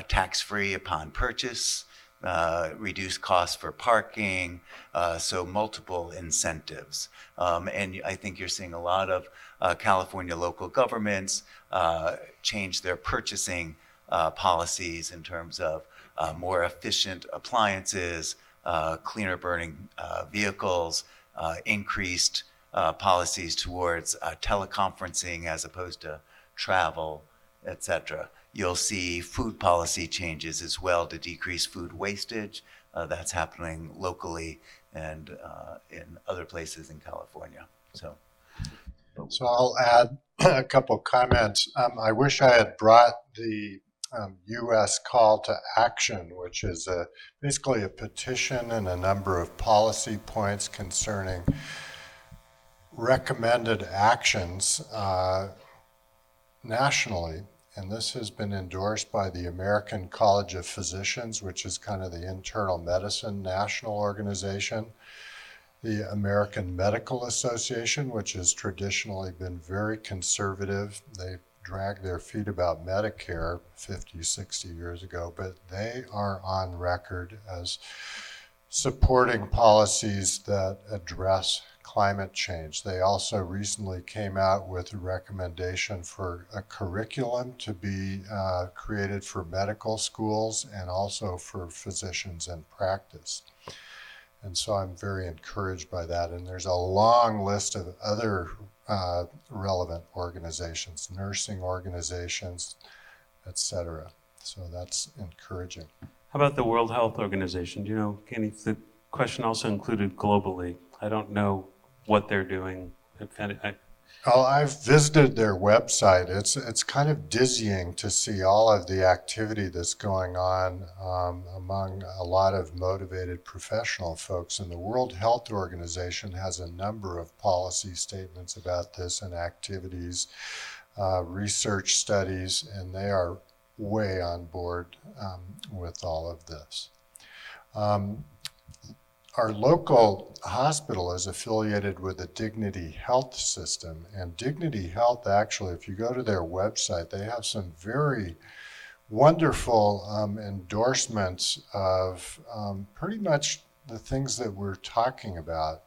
tax-free upon purchase, reduced costs for parking, so multiple incentives. And I think you're seeing a lot of California local governments change their purchasing policies in terms of more efficient appliances, cleaner burning vehicles, increased policies towards teleconferencing as opposed to travel, etc. You'll see food policy changes as well to decrease food wastage. That's happening locally and in other places in California. So I'll add a couple comments. I wish I had brought the U.S. call to action, which is basically a petition and a number of policy points concerning recommended actions nationally. And this has been endorsed by the American College of Physicians, which is kind of the internal medicine national organization, the American Medical Association, which has traditionally been very conservative. They dragged their feet about Medicare 50, 60 years ago, but they are on record as supporting policies that address climate change. They also recently came out with a recommendation for a curriculum to be created for medical schools and also for physicians in practice. And so I'm very encouraged by that. And there's a long list of other relevant organizations, nursing organizations, etc. So that's encouraging. How about the World Health Organization? Do you know, Kenny, the question also included globally. I don't know what they're doing. Well, I've visited their website. It's kind of dizzying to see all of the activity that's going on among a lot of motivated professional folks. And the World Health Organization has a number of policy statements about this and activities, research studies, and they are way on board with all of this. Our local hospital is affiliated with the Dignity Health system, and Dignity Health, actually, if you go to their website, they have some very wonderful endorsements of pretty much the things that we're talking about.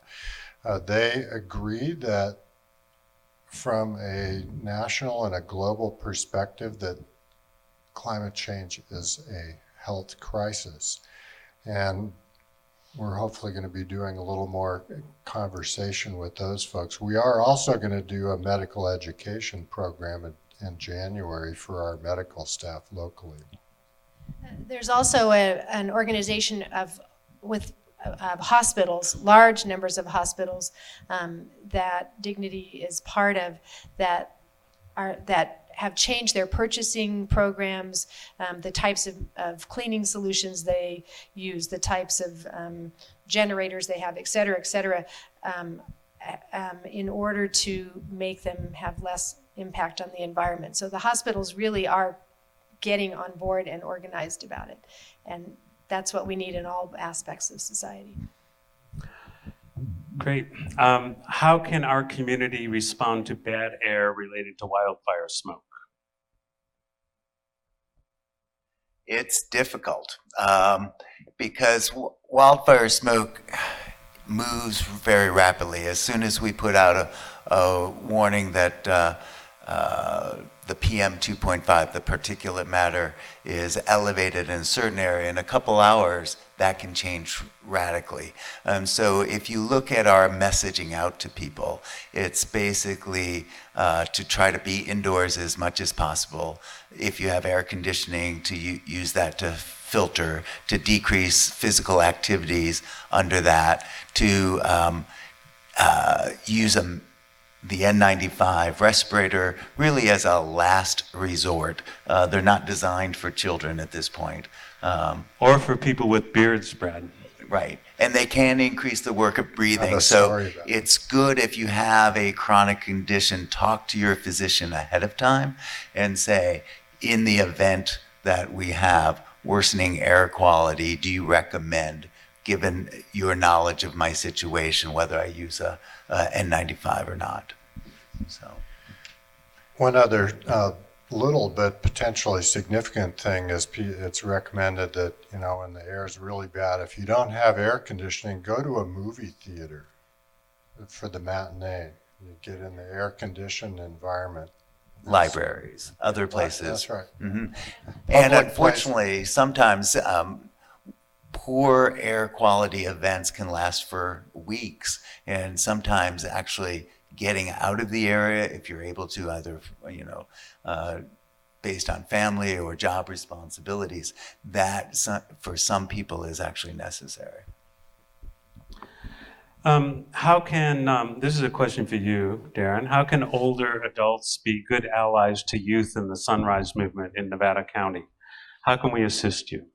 They agree that from a national and a global perspective that climate change is a health crisis. And we're hopefully going to be doing a little more conversation with those folks. We are also going to do a medical education program in January for our medical staff locally. There's also an organization of hospitals, large numbers of hospitals that Dignity is part of that have changed their purchasing programs, the types of cleaning solutions they use, the types of generators they have, et cetera, in order to make them have less impact on the environment. So the hospitals really are getting on board and organized about it. And that's what we need in all aspects of society. Great. How can our community respond to bad air related to wildfire smoke? It's difficult because wildfire smoke moves very rapidly. As soon as we put out a warning that the PM 2.5, the particulate matter, is elevated in a certain area, in a couple hours, that can change radically. So if you look at our messaging out to people, it's basically to try to be indoors as much as possible. If you have air conditioning, to use that to filter, to decrease physical activities under that, to use the N95 respirator really as a last resort. They're not designed for children at this point. Or for people with beard spread. Right. And they can increase the work of breathing. So it's good if you have a chronic condition, talk to your physician ahead of time and say, in the event that we have worsening air quality, do you recommend, given your knowledge of my situation, whether I use a N95 or not? So, one other little but potentially significant thing is it's recommended that, when the air is really bad, if you don't have air conditioning, go to a movie theater for the matinee. You get in the air-conditioned environment. Libraries, other places. That's right. Mm-hmm. And unfortunately, sometimes poor air quality events can last for weeks, and sometimes actually getting out of the area, if you're able to, either based on family or job responsibilities, that for some people is actually necessary. How can, this is a question for you, Darren, how can older adults be good allies to youth in the Sunrise Movement in Nevada County? How can we assist you?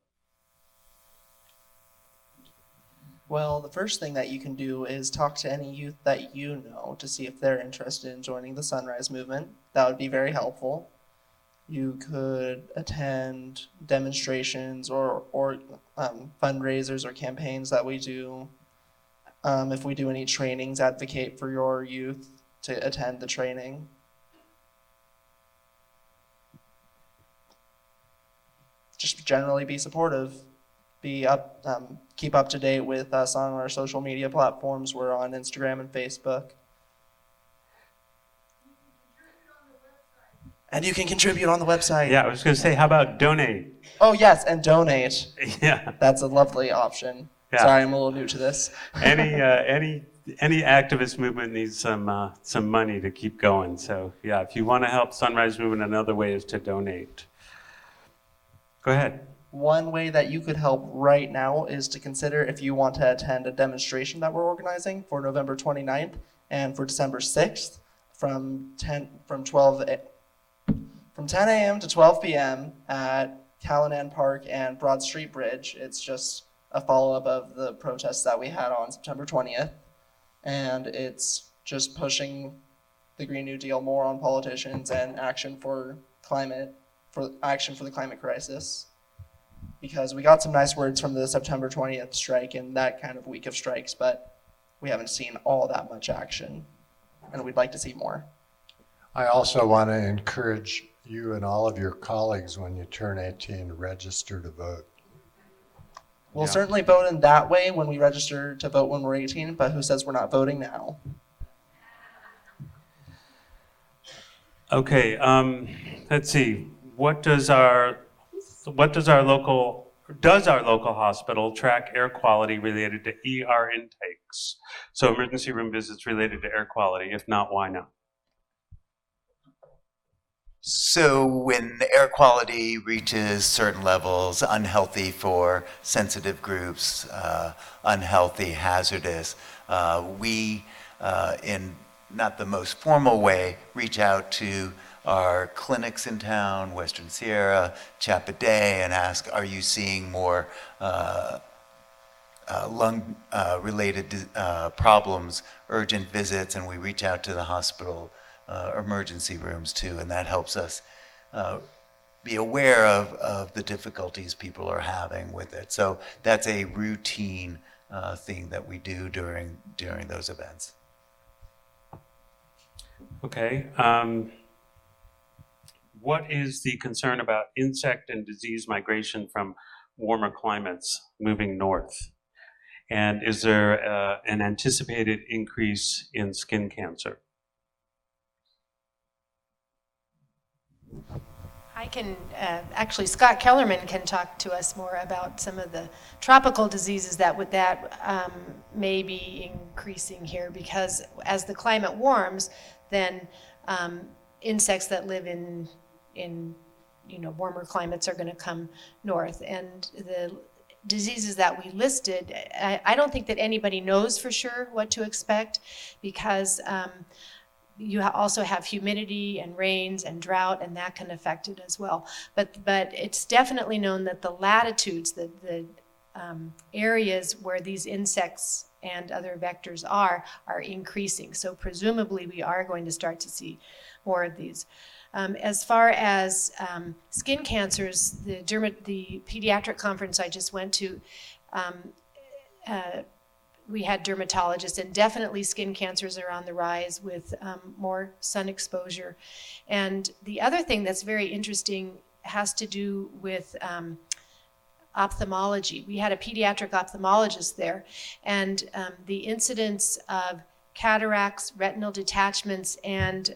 Well, the first thing that you can do is talk to any youth that you know to see if they're interested in joining the Sunrise Movement. That would be very helpful. You could attend demonstrations or fundraisers or campaigns that we do. If we do any trainings, advocate for your youth to attend the training. Just generally be supportive. Keep up to date with us on our social media platforms. We're on Instagram and Facebook. And you can contribute on the website. Yeah, I was going to say, how about donate? Oh, yes, and donate. Yeah. That's a lovely option. Yeah. Sorry, I'm a little new to this. Any activist movement needs some money to keep going. So yeah, if you want to help Sunrise Movement, another way is to donate. Go ahead. One way that you could help right now is to consider if you want to attend a demonstration that we're organizing for November 29th and for December 6th from 10 a.m. to 12 p.m. at Kellerman Park and Broad Street Bridge. It's just a follow-up of the protests that we had on September 20th. And it's just pushing the Green New Deal more on politicians and action for the climate crisis. Because we got some nice words from the September 20th strike and that kind of week of strikes, but we haven't seen all that much action, and we'd like to see more. I also want to encourage you and all of your colleagues when you turn 18 to register to vote. We'll certainly vote in that way when we register to vote when we're 18, but who says we're not voting now? Okay, let's see. Does our local hospital track air quality related to ER intakes? So emergency room visits related to air quality. If not, why not? So when air quality reaches certain levels, unhealthy for sensitive groups, unhealthy, hazardous, we, in not the most formal way, reach out to our clinics in town, Western Sierra, Chapaday, and ask, are you seeing more lung-related problems, urgent visits, and we reach out to the hospital emergency rooms too, and that helps us be aware of the difficulties people are having with it. So that's a routine thing that we do during those events. Okay. What is the concern about insect and disease migration from warmer climates moving north? And is there an anticipated increase in skin cancer? I can, actually, Scott Kellerman can talk to us more about some of the tropical diseases that may be increasing here, because as the climate warms, then insects that live in warmer climates are going to come north. And the diseases that we listed, I don't think that anybody knows for sure what to expect, because you also have humidity and rains and drought, and that can affect it as well. But it's definitely known that the latitudes, the areas where these insects and other vectors are increasing. So presumably we are going to start to see more of these. As far as skin cancers, the pediatric conference I just went to, we had dermatologists, and definitely skin cancers are on the rise with more sun exposure. And the other thing that's very interesting has to do with ophthalmology. We had a pediatric ophthalmologist there, and the incidence of cataracts, retinal detachments, and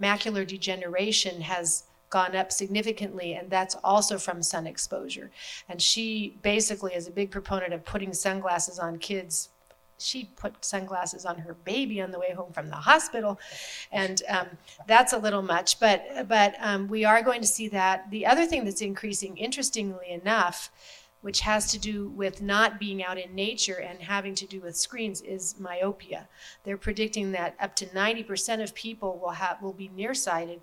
macular degeneration has gone up significantly, and that's also from sun exposure. And she basically is a big proponent of putting sunglasses on kids. She put sunglasses on her baby on the way home from the hospital, and that's a little much, but we are going to see that. The other thing that's increasing, interestingly enough, which has to do with not being out in nature and having to do with screens, is myopia. They're predicting that up to 90% of people will be nearsighted.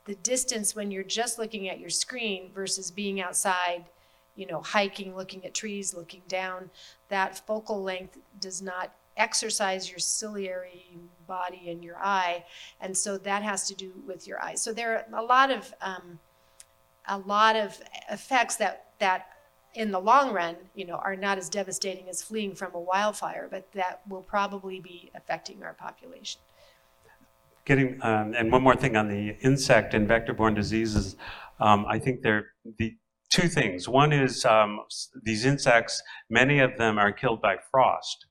The distance when you're just looking at your screen versus being outside, hiking, looking at trees, looking down, that focal length does not exercise your ciliary body and your eye, and so that has to do with your eyes. So there are a lot of effects that in the long run, are not as devastating as fleeing from a wildfire, but that will probably be affecting our population. And one more thing on the insect and vector-borne diseases, I think there the two things. One is these insects, many of them are killed by frost.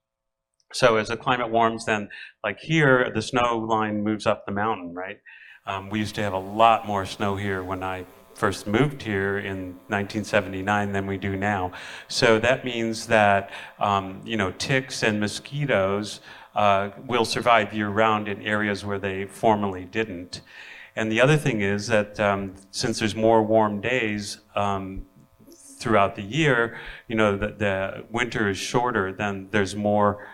So as the climate warms, then like here, the snow line moves up the mountain, right? We used to have a lot more snow here when I first moved here in 1979 than we do now. So that means that, ticks and mosquitoes will survive year-round in areas where they formerly didn't. And the other thing is that since there's more warm days throughout the year, the winter is shorter, then there's more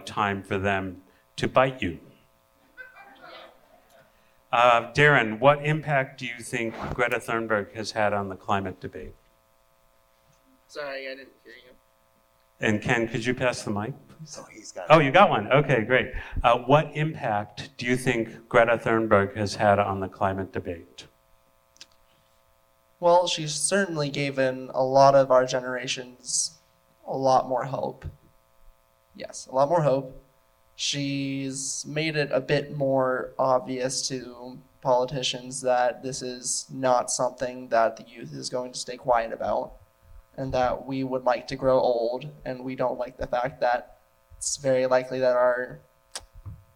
time for them to bite you. Darren, what impact do you think Greta Thunberg has had on the climate debate? Sorry, I didn't hear you. And Ken, could you pass the mic, please? Oh, he's got it. Oh, you got one. Okay, great. What impact do you think Greta Thunberg has had on the climate debate? Well, she's certainly given a lot of our generations a lot more hope. Yes, a lot more hope. She's made it a bit more obvious to politicians that this is not something that the youth is going to stay quiet about, and that we would like to grow old, and we don't like the fact that it's very likely that our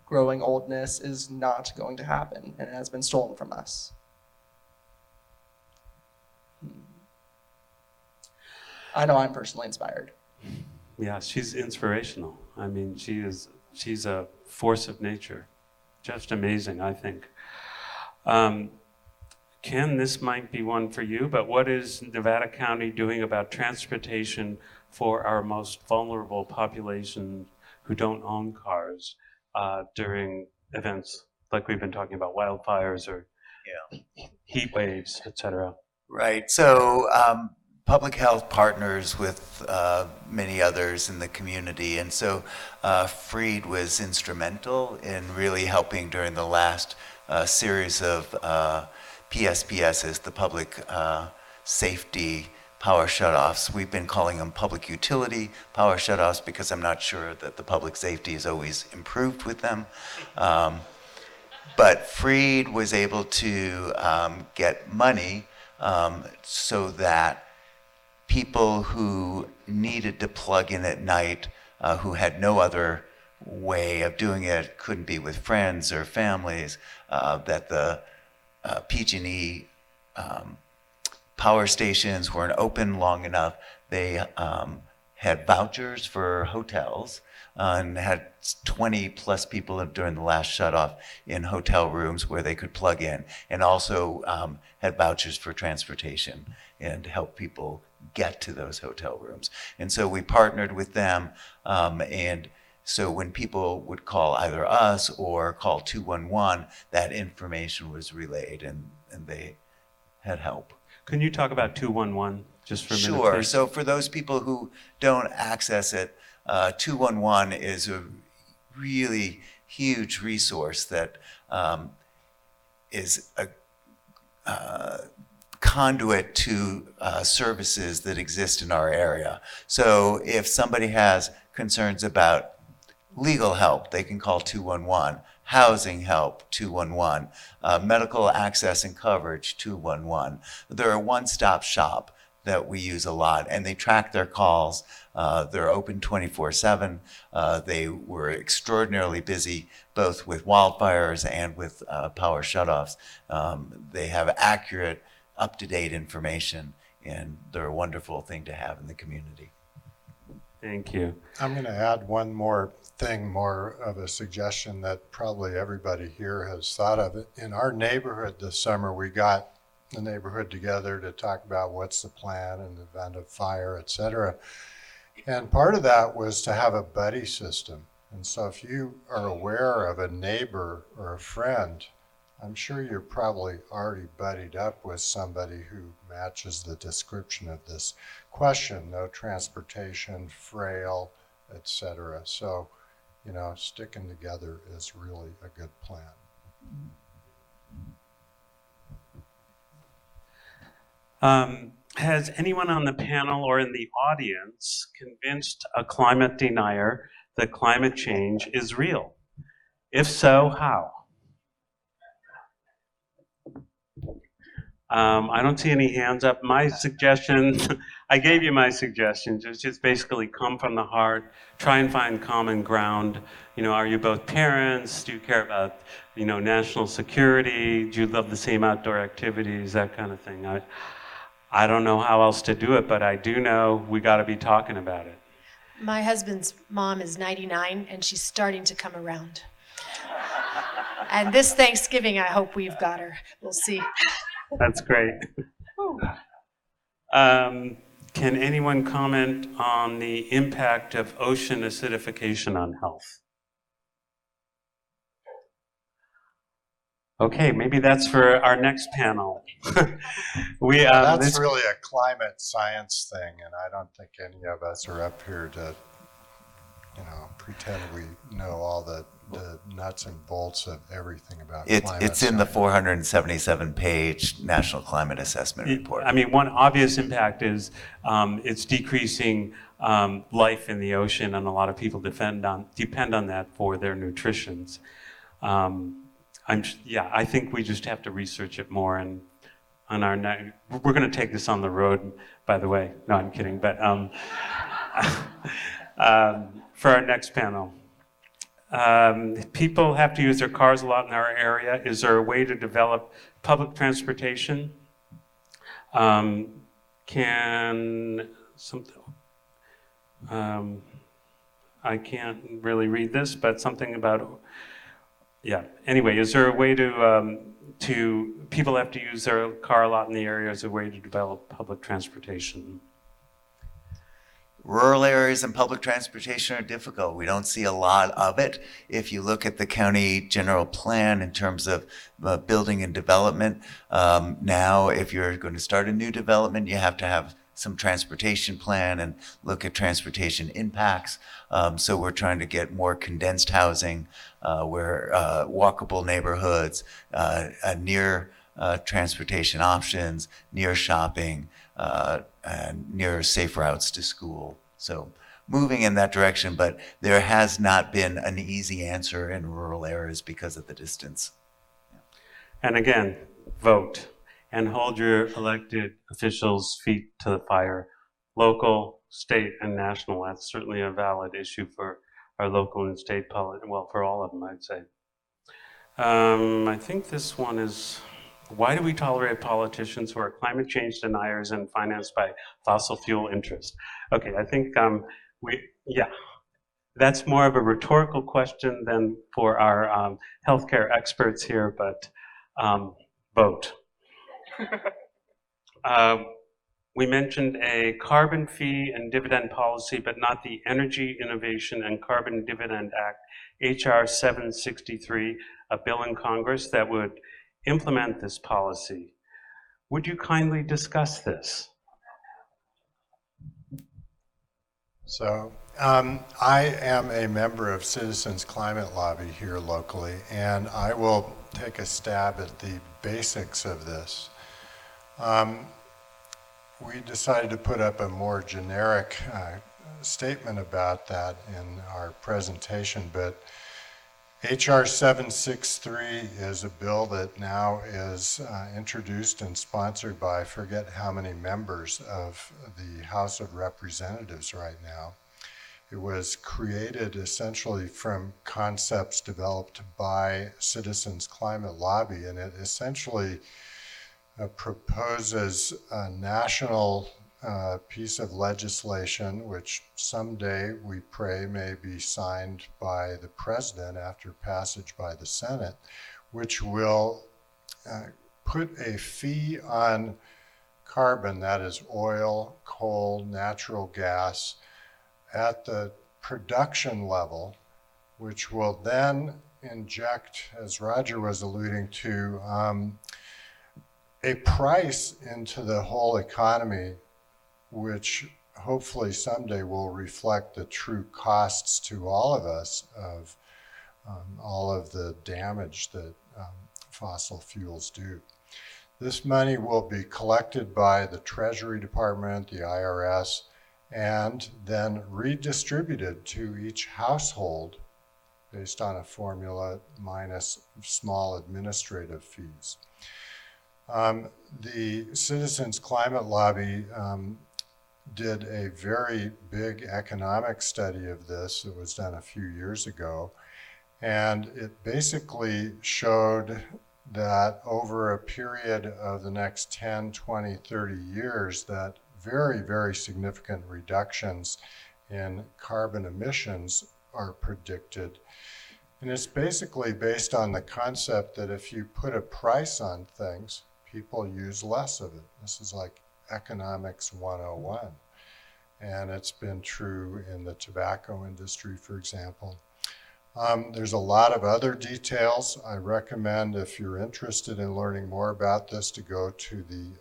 growing oldness is not going to happen, and it has been stolen from us. I know I'm personally inspired. Yeah, she's inspirational. I mean, she's a force of nature. Just amazing, I think. Ken, this might be one for you, but what is Nevada County doing about transportation for our most vulnerable population who don't own cars during events like we've been talking about, wildfires or heat waves, et cetera? Right. So public health partners with many others in the community. And so Freed was instrumental in really helping during the last series of PSPSs, the public safety power shutoffs. We've been calling them public utility power shutoffs because I'm not sure that the public safety is always improved with them. But Freed was able to get money so that people who needed to plug in at night who had no other way of doing it, couldn't be with friends or families, that the PG&E power stations weren't open long enough. They had vouchers for hotels and had 20 plus people during the last shutoff in hotel rooms where they could plug in, and also had vouchers for transportation and help people get to those hotel rooms. And so we partnered with them, and so when people would call either us or call 211, that information was relayed, and they had help. Can you talk about 211 just for a minute? Sure. Please? So for those people who don't access it, 211 is a really huge resource that is a conduit to services that exist in our area. So if somebody has concerns about legal help, they can call 211. Housing help, 211. Medical access and coverage, 211. They're a one-stop shop that we use a lot, and they track their calls. They're open 24/7. They were extraordinarily busy both with wildfires and with power shutoffs. They have accurate, up-to-date information, and they're a wonderful thing to have in the community. Thank you. I'm going to add one more thing, more of a suggestion that probably everybody here has thought of. In our neighborhood this summer, we got the neighborhood together to talk about what's the plan in the event of fire, et cetera. And part of that was to have a buddy system. And so if you are aware of a neighbor or a friend, I'm sure you're probably already buddied up with somebody who matches the description of this question: no transportation, frail, et cetera. So, you know, sticking together is really a good plan. Has anyone on the panel or in the audience convinced a climate denier that climate change is real? If so, how? I don't see any hands up. My suggestion, I gave you my suggestions, is just basically come from the heart, try and find common ground. You know, are you both parents? Do you care about, you know, national security? Do you love the same outdoor activities? That kind of thing. I don't know how else to do it, but I do know we got to be talking about it. My husband's mom is 99, and she's starting to come around. And this Thanksgiving, I hope we've got her. We'll see. That's great. Can anyone comment on the impact of ocean acidification on health? Okay, maybe that's for our next panel. That's really a climate science thing, and I don't think any of us are up here to, you know, pretend we know all the nuts and bolts of everything about climate. It's in the 477-page National Climate Assessment Report. I mean, one obvious impact is it's decreasing life in the ocean, and a lot of people depend on that for their nutritions. I think we just have to research it more, and on our we're going to take this on the road, by the way. No, I'm kidding. But for our next panel, people have to use their cars a lot in our area. Is there a way to develop public transportation? I can't really read this, but something about. Yeah. Anyway, is there a way to people have to use their car a lot in the area as a way to develop public transportation? Rural areas and public transportation are difficult. We don't see a lot of it. If you look at the county general plan in terms of building and development, now if you're going to start a new development, you have to have some transportation plan and look at transportation impacts. So we're trying to get more condensed housing, where walkable neighborhoods, near transportation options, near shopping, and near safe routes to school. So moving in that direction, but there has not been an easy answer in rural areas because of the distance. And again, vote and hold your elected officials' feet to the fire. Local, state and national. That's certainly a valid issue for our local and state well, for all of them, I'd say. I think this one is, why do we tolerate politicians who are climate change deniers and financed by fossil fuel interests? Okay, I think that's more of a rhetorical question than for our healthcare experts here, but vote. We mentioned a carbon fee and dividend policy, but not the Energy Innovation and Carbon Dividend Act, HR 763, a bill in Congress that would implement this policy. Would you kindly discuss this? So I am a member of Citizens Climate Lobby here locally, and I will take a stab at the basics of this. We decided to put up a more generic statement about that in our presentation, but HR 763 is a bill that now is introduced and sponsored by I forget how many members of the House of Representatives right now. It was created essentially from concepts developed by Citizens Climate Lobby, and it essentially proposes a national piece of legislation, which someday we pray may be signed by the president after passage by the Senate, which will put a fee on carbon, that is oil, coal, natural gas, at the production level, which will then inject, as Roger was alluding to, a price into the whole economy, which hopefully someday will reflect the true costs to all of us of all of the damage that fossil fuels do. This money will be collected by the Treasury Department, the IRS, and then redistributed to each household based on a formula minus small administrative fees. The Citizens Climate Lobby did a very big economic study of this. It was done a few years ago, and it basically showed that over a period of the next 10, 20, 30 years, that very, very significant reductions in carbon emissions are predicted. And it's basically based on the concept that if you put a price on things, people use less of it. This is like economics 101. And it's been true in the tobacco industry, for example. There's a lot of other details. I recommend, if you're interested in learning more about this, to go to the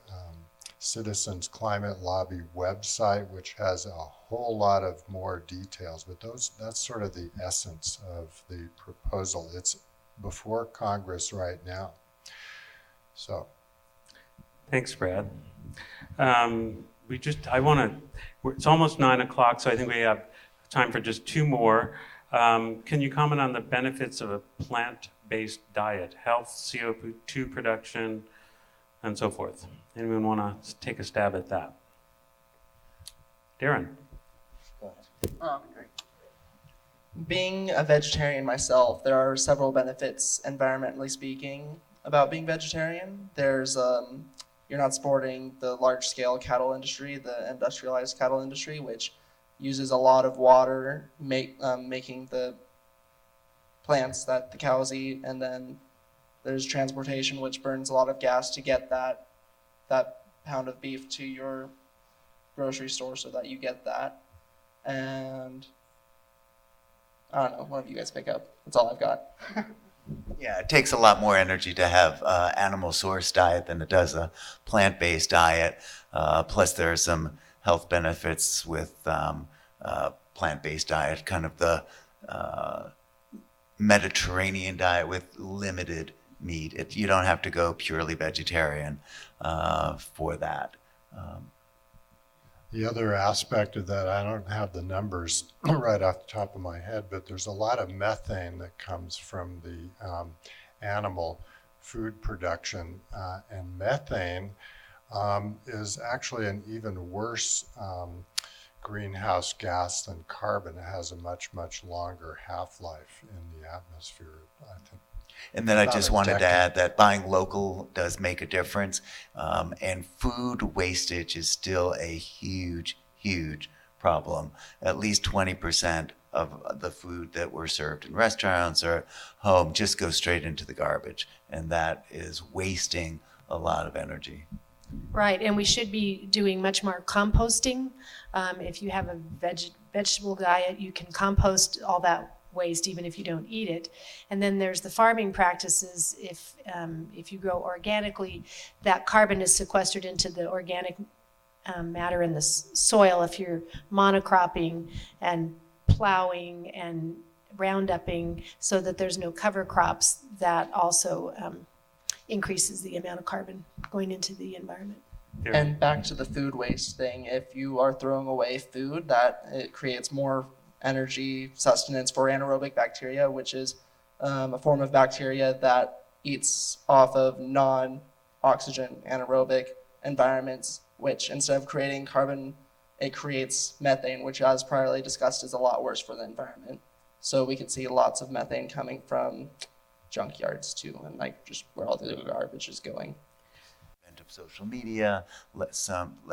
Citizens Climate Lobby website, which has a whole lot of more details. But that's sort of the essence of the proposal. It's before Congress right now. So. Thanks, Brad. It's almost 9 o'clock, so I think we have time for just two more. Can you comment on the benefits of a plant-based diet, health, CO2 production, and so forth? Anyone want to take a stab at that? Darren. Go ahead. Great. Being a vegetarian myself, there are several benefits, environmentally speaking, about being vegetarian. There's you're not supporting the large-scale cattle industry, the industrialized cattle industry, which uses a lot of water, making the plants that the cows eat, and then there's transportation, which burns a lot of gas to get that pound of beef to your grocery store so that you get that. And I don't know, one of you guys pick up. That's all I've got. Yeah, it takes a lot more energy to have animal source diet than it does a plant-based diet. Plus there are some health benefits with plant-based diet, kind of the Mediterranean diet with limited meat. You don't have to go purely vegetarian for that. The other aspect of that, I don't have the numbers right off the top of my head, but there's a lot of methane that comes from the animal food production. And methane is actually an even worse greenhouse gas than carbon. It has a much, much longer half-life in the atmosphere, I think. And then I About just a wanted to decade. add that buying local does make a difference. And food wastage is still a huge, huge problem. At least 20% of the food that we're served in restaurants or at home just goes straight into the garbage. And that is wasting a lot of energy. Right, and we should be doing much more composting. If you have a vegetable diet, you can compost all that waste even if you don't eat it. And then there's the farming practices. If you grow organically, that carbon is sequestered into the organic matter in the soil. If you're monocropping and plowing and roundupping so that there's no cover crops, that also increases the amount of carbon going into the environment. And back to the food waste thing, if you are throwing away food, that it creates more energy sustenance for anaerobic bacteria, which is a form of bacteria that eats off of non-oxygen anaerobic environments, which instead of creating carbon, it creates methane, which as priorly discussed is a lot worse for the environment. So we could see lots of methane coming from junkyards too, and like just where all the garbage is going. Of social media, less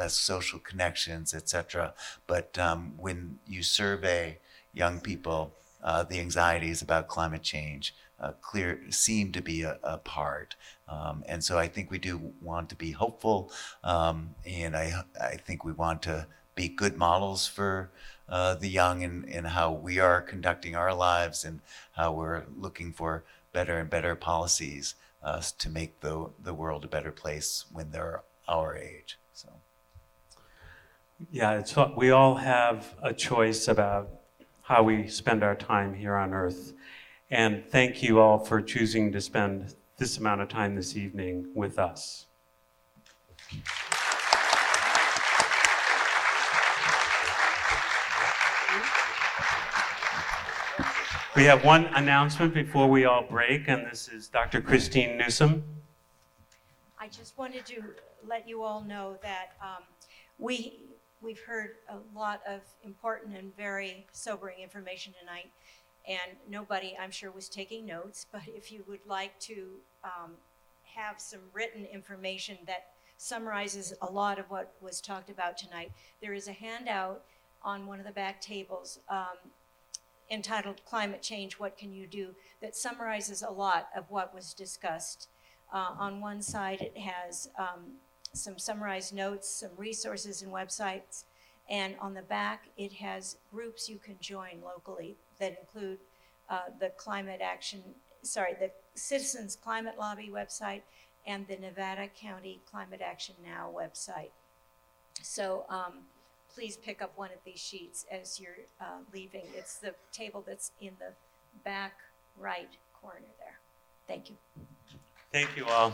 social connections, etc. But when you survey young people, the anxieties about climate change seem to be a part. And so I think we do want to be hopeful, and I think we want to be good models for the young in how we are conducting our lives and how we're looking for better and better policies to make the world a better place when they're our age. So, Yeah, we all have a choice about how we spend our time here on Earth. And thank you all for choosing to spend this amount of time this evening with us. We have one announcement before we all break, and this is Dr. Christine Newsom. I just wanted to let you all know that we've heard a lot of important and very sobering information tonight, and nobody, I'm sure, was taking notes, but if you would like to have some written information that summarizes a lot of what was talked about tonight, there is a handout on one of the back tables entitled Climate Change, What Can You Do?, that summarizes a lot of what was discussed. On one side it has some summarized notes, some resources and websites, and on the back it has groups you can join locally that include the Citizens Climate Lobby website and the Nevada County Climate Action Now website. So please pick up one of these sheets as you're leaving. It's the table that's in the back right corner there. Thank you. Thank you all.